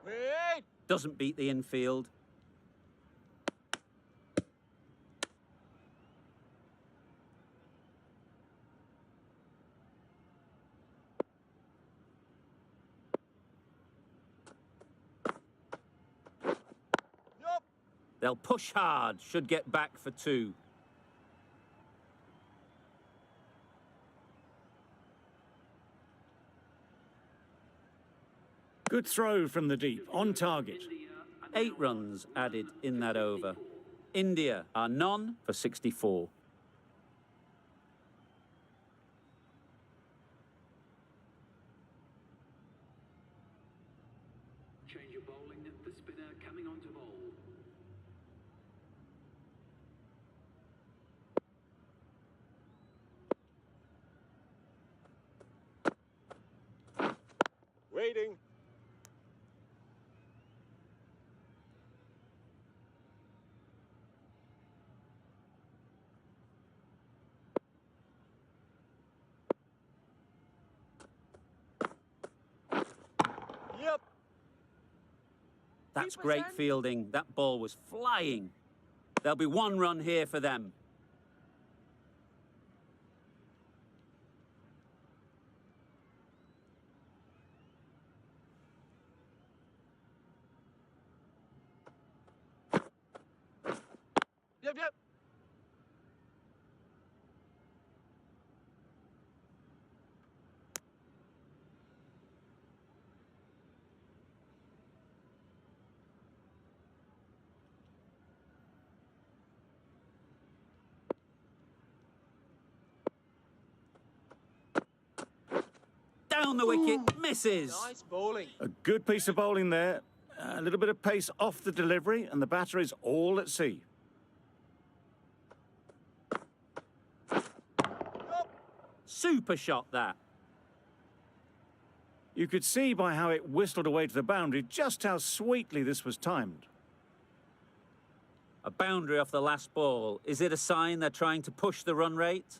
Wait. Doesn't beat the infield. Yup. They'll push hard, should get back for 2. Good throw from the deep, on target. 8 runs added in that over. India are none for 64. Change of bowling, the spinner coming on to bowl. Waiting. Yep. That's great fielding. That ball was flying. There'll be 1 run here for them. Yep. Down Down the wicket, misses. Nice bowling. A good piece of bowling there. A little bit of pace off the delivery, and the batter is all at sea. Super shot, that. You could see by how it whistled away to the boundary just how sweetly this was timed. A boundary off the last ball. Is it a sign they're trying to push the run rate?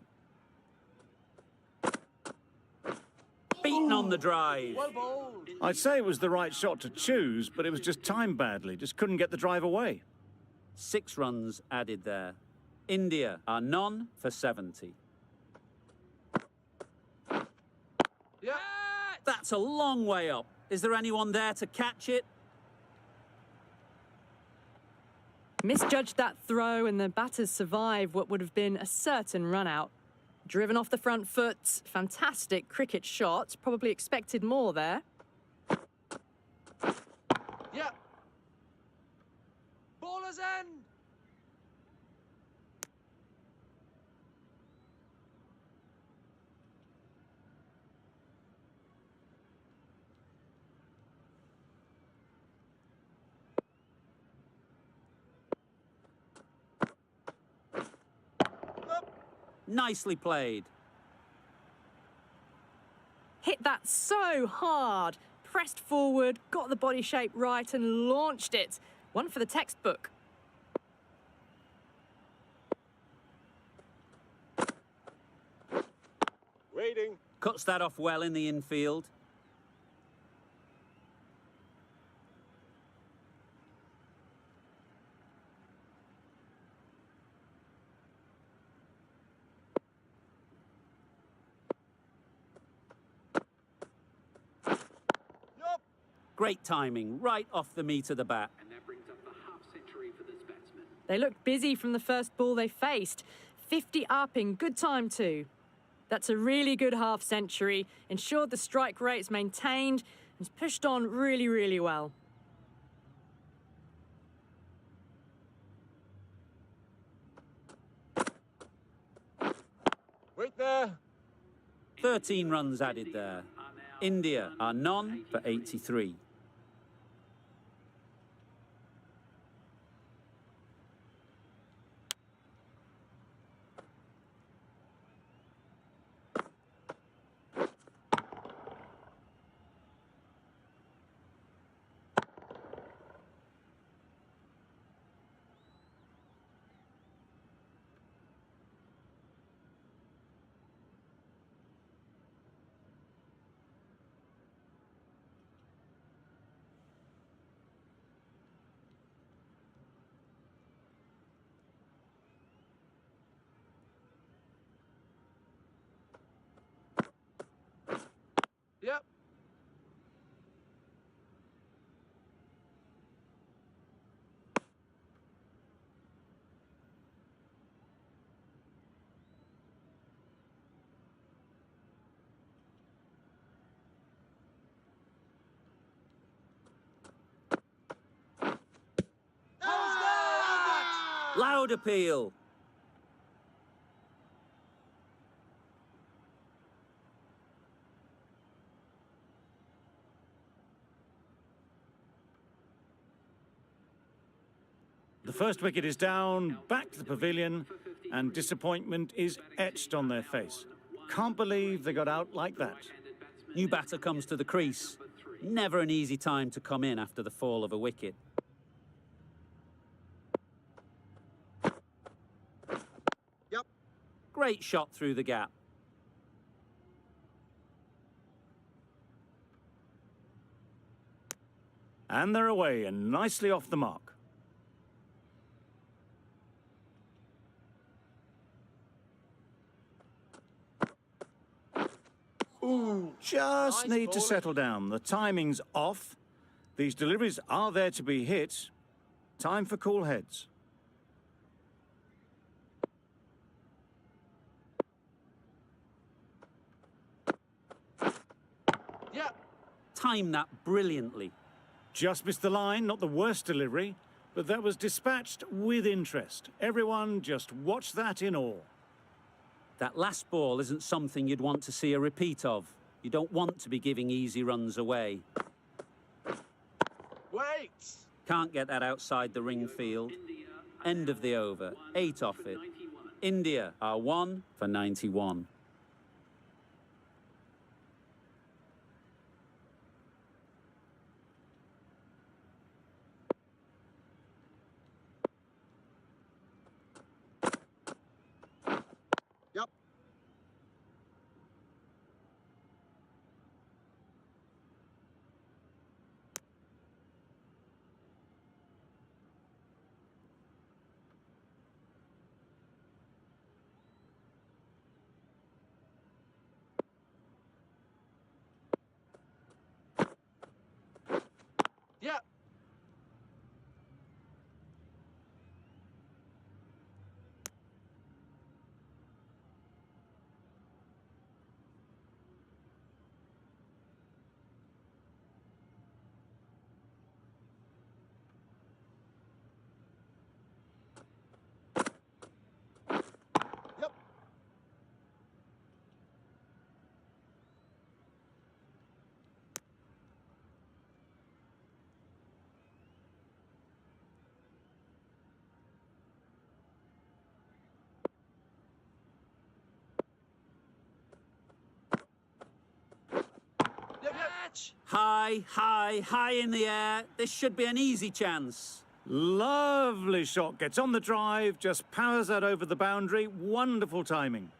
Beaten on the drive. Well bowled. I'd say it was the right shot to choose, but it was just timed badly. Just couldn't get the drive away. 6 runs added there. India are none for 70. Yeah. That's a long way up. Is there anyone there to catch it? Misjudged that throw, and the batters survive what would have been a certain run out. Driven off the front foot, fantastic cricket shot. Probably expected more there. Yeah. Bowler's end. Nicely played. Hit that so hard. Pressed forward, got the body shape right and launched it. One for the textbook. Waiting. Cuts that off well in the infield. Yup. Great timing, right off the meat of the bat. And that brings up the half century for this batsman. They looked busy from the first ball they faced. 50 up in good time too. That's a really good half century. Ensured the strike rate's maintained and has pushed on really, really well. Wait there. 13 runs added there. India are none for 83. Yep. Loud appeal. The first wicket is down, back to the pavilion, and disappointment is etched on their face. Can't believe they got out like that. New batter comes to the crease. Never an easy time to come in after the fall of a wicket. Yep. Great shot through the gap. And they're away and nicely off the mark. Ooh. Just Nice need to bowling. settle down. The timing's off. These deliveries are there to be hit. Time for cool heads. Yeah. Timed that brilliantly. Just missed the line, not the worst delivery, but that was dispatched with interest. Everyone just watched that in awe. That last ball isn't something you'd want to see a repeat of. You don't want to be giving easy runs away. Wait! Can't get that outside the ring field. End of the over. 8 off it. India are 1 for 91. Yep. Yep. Yep. Yep. Catch! High, high, high in the air. This should be an easy chance. Lovely shot. Gets on the drive, just powers that over the boundary. Wonderful timing.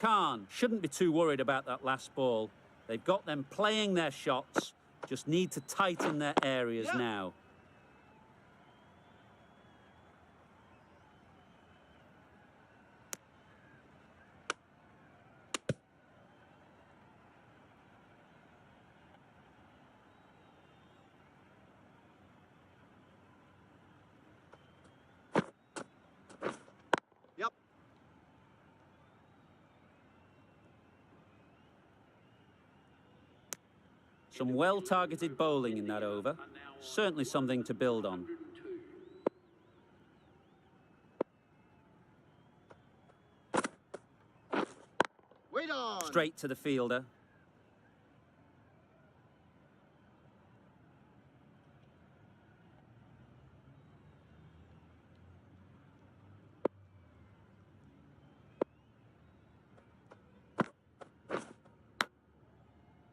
Khan shouldn't be too worried about that last ball. They've got them playing their shots. Just need to tighten their areas Yeah. now. Yep. Some well-targeted bowling in that over. Certainly something to build on. Wait on! Straight to the fielder.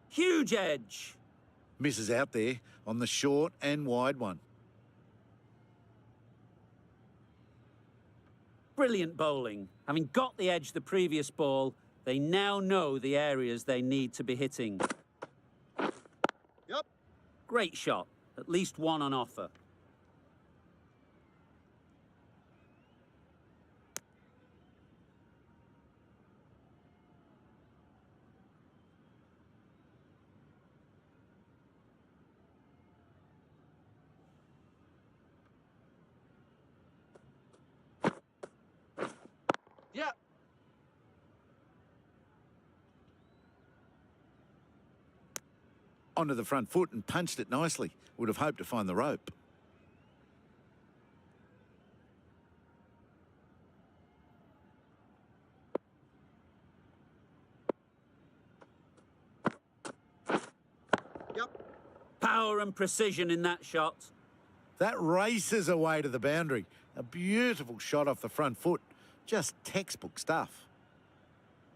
Huge edge. Misses out there on the short and wide one. Brilliant bowling. Having got the edge the previous ball, they now know the areas they need to be hitting. Yep. Great shot. At least one on offer. Yep. Onto the front foot and punched it nicely. Would have hoped to find the rope. Yep. Power and precision in that shot. That races away to the boundary. A beautiful shot off the front foot. Just textbook stuff.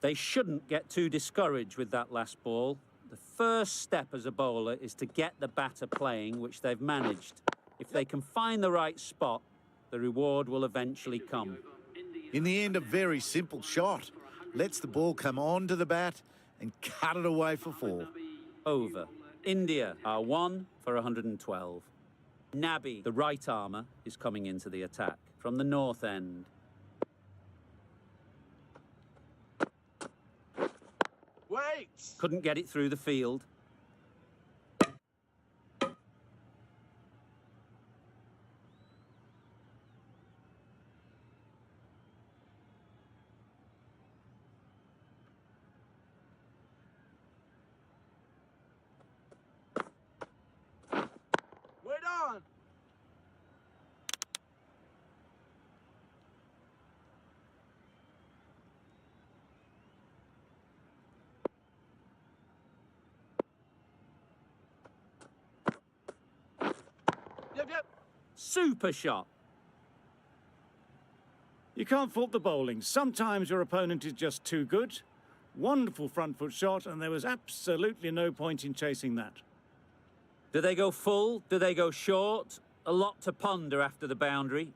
They shouldn't get too discouraged with that last ball. The first step as a bowler is to get the batter playing, which they've managed. If they can find the right spot, the reward will eventually come. In the end, a very simple shot. Lets the ball come onto the bat and cut it away for 4. Over. India are 1 for 112. Nabi, the right armour, is coming into the attack from the north end. Wait! Couldn't get it through the field. Wait on! Yep. Super shot. You can't fault the bowling. Sometimes your opponent is just too good. Wonderful front foot shot, and there was absolutely no point in chasing that. Do they go full? Do they go short? A lot to ponder after the boundary.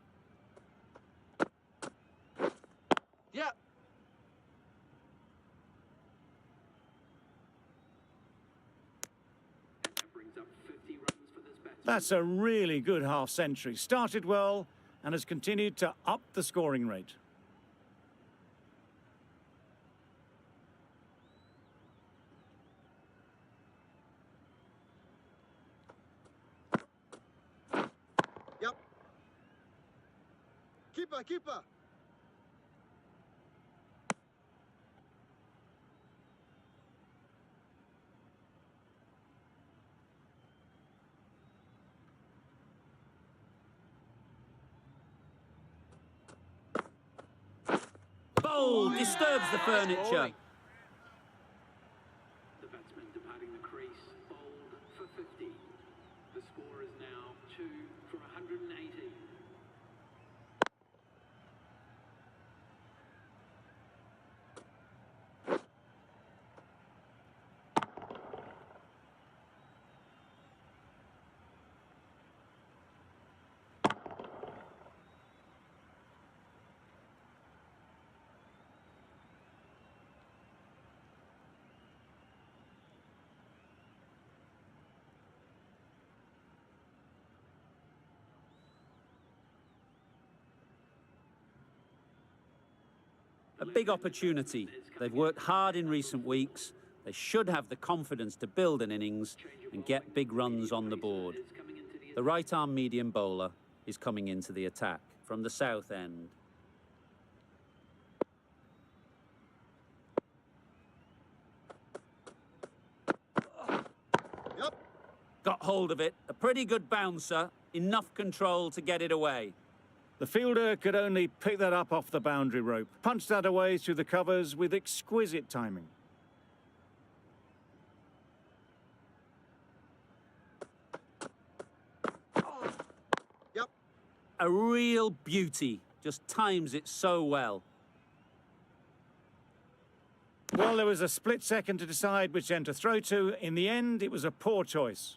Yep. That brings up 50 runs for this batsman. That's a really good half century. Started well and has continued to up the scoring rate. Yep. Keeper, keeper. Bold, disturbs the furniture. The batsman departing the crease, bowled for 50. The score is now 2 for 180. A big opportunity. They've worked hard in recent weeks. They should have the confidence to build an innings and get big runs on the board. The right-arm medium bowler is coming into the attack from the south end. Yep. Got hold of it. A pretty good bouncer. Enough control to get it away. The fielder could only pick that up off the boundary rope. Punched that away through the covers with exquisite timing. Yep. A real beauty. Just times it so well. Well, there was a split second to decide which end to throw to. In the end, it was a poor choice.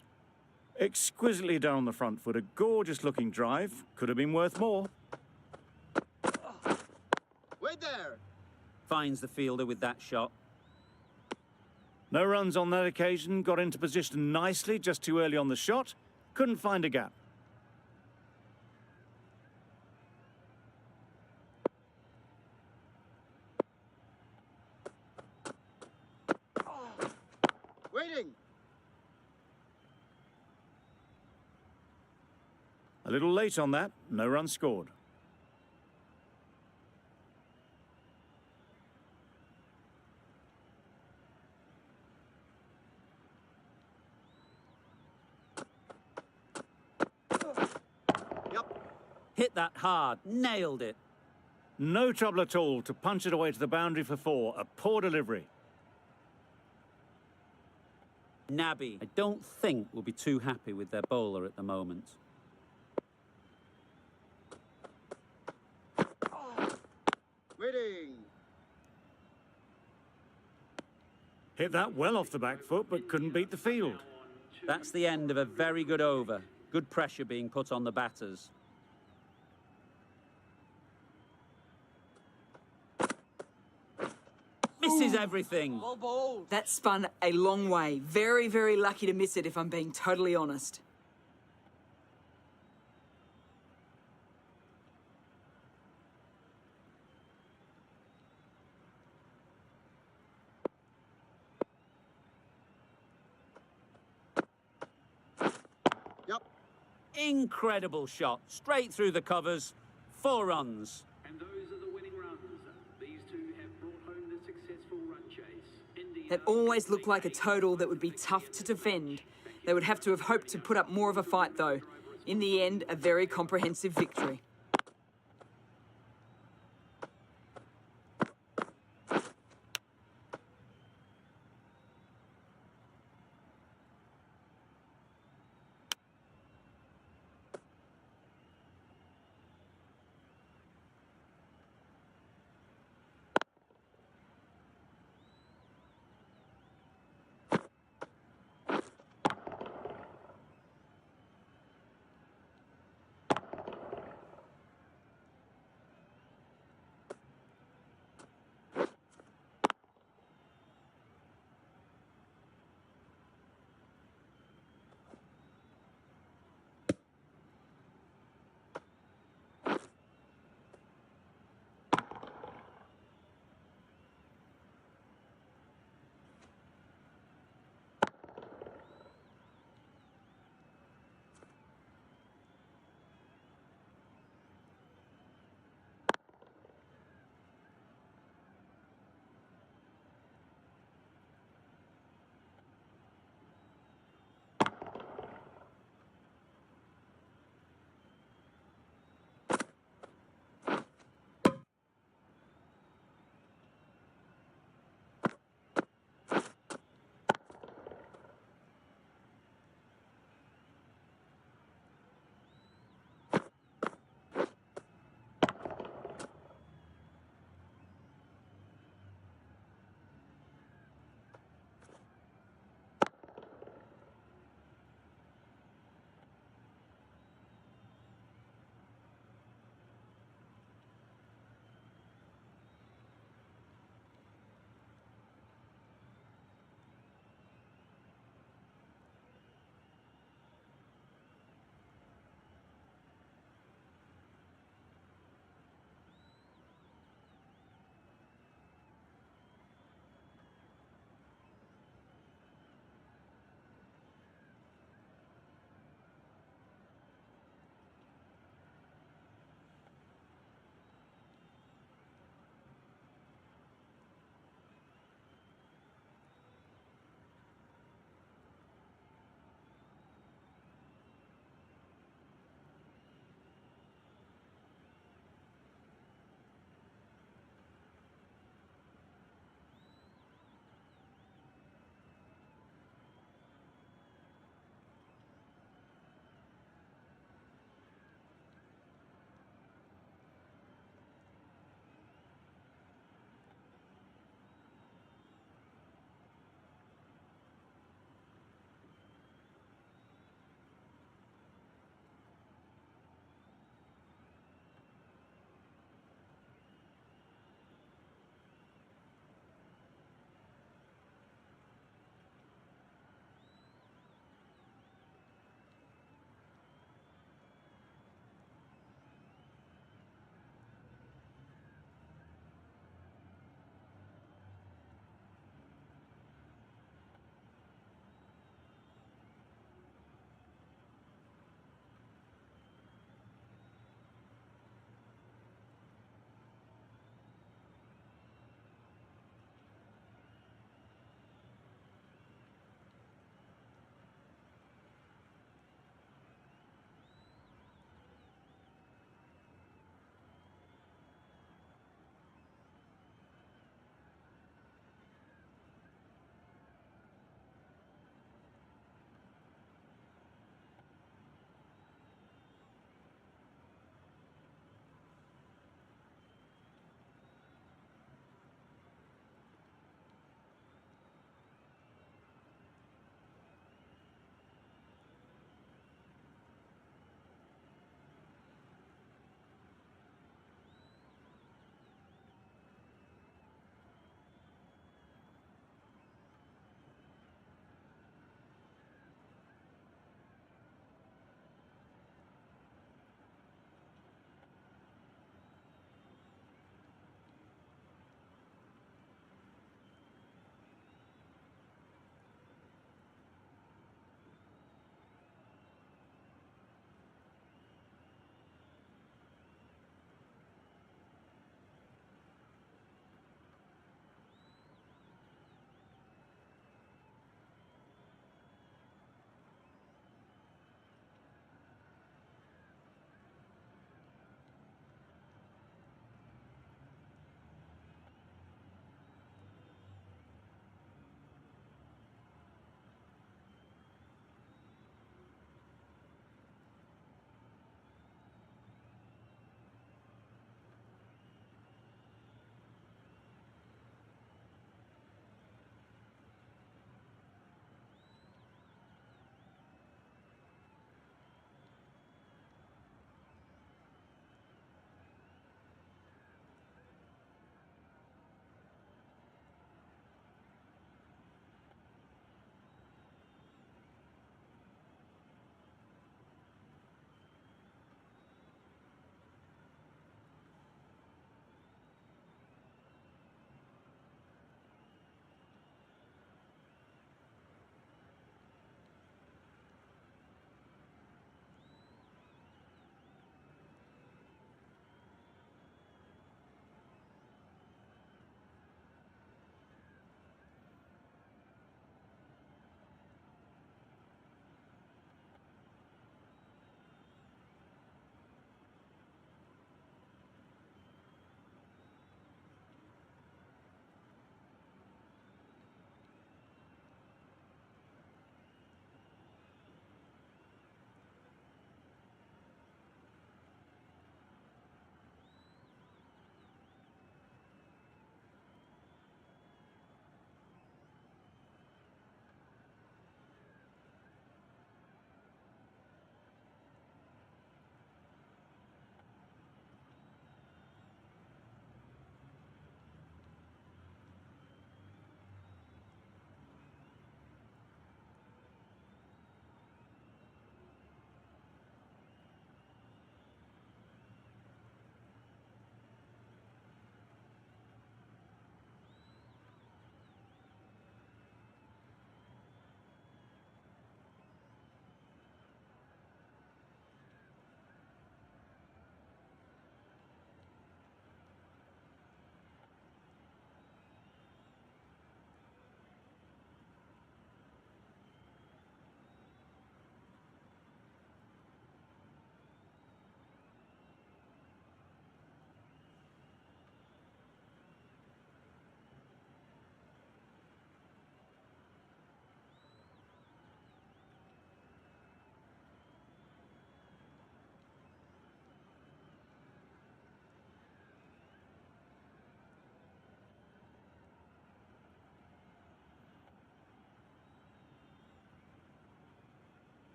Exquisitely done on the front foot. A gorgeous-looking drive. Could have been worth more. Wait there. Finds the fielder with that shot. No runs on that occasion. Got into position nicely, just too early on the shot. Couldn't find a gap. Waiting. A little late on that. No run scored. Yep. Hit that hard. Nailed it. No trouble at all to punch it away to the boundary for 4. A poor delivery. Nabby, I don't think will be too happy with their bowler at the moment. Waiting. Hit that well off the back foot, but couldn't beat the field. That's the end of a very good over. Good pressure being put on the batters. Misses everything. That spun a long way. Very, very lucky to miss it, if I'm being totally honest. Yep. Incredible shot. Straight through the covers. 4 runs. And those are the winning runs. These two have brought home the successful run chase. India That always looked like a total that would be tough to defend. They would have to have hoped to put up more of a fight, though. In the end, a very comprehensive victory.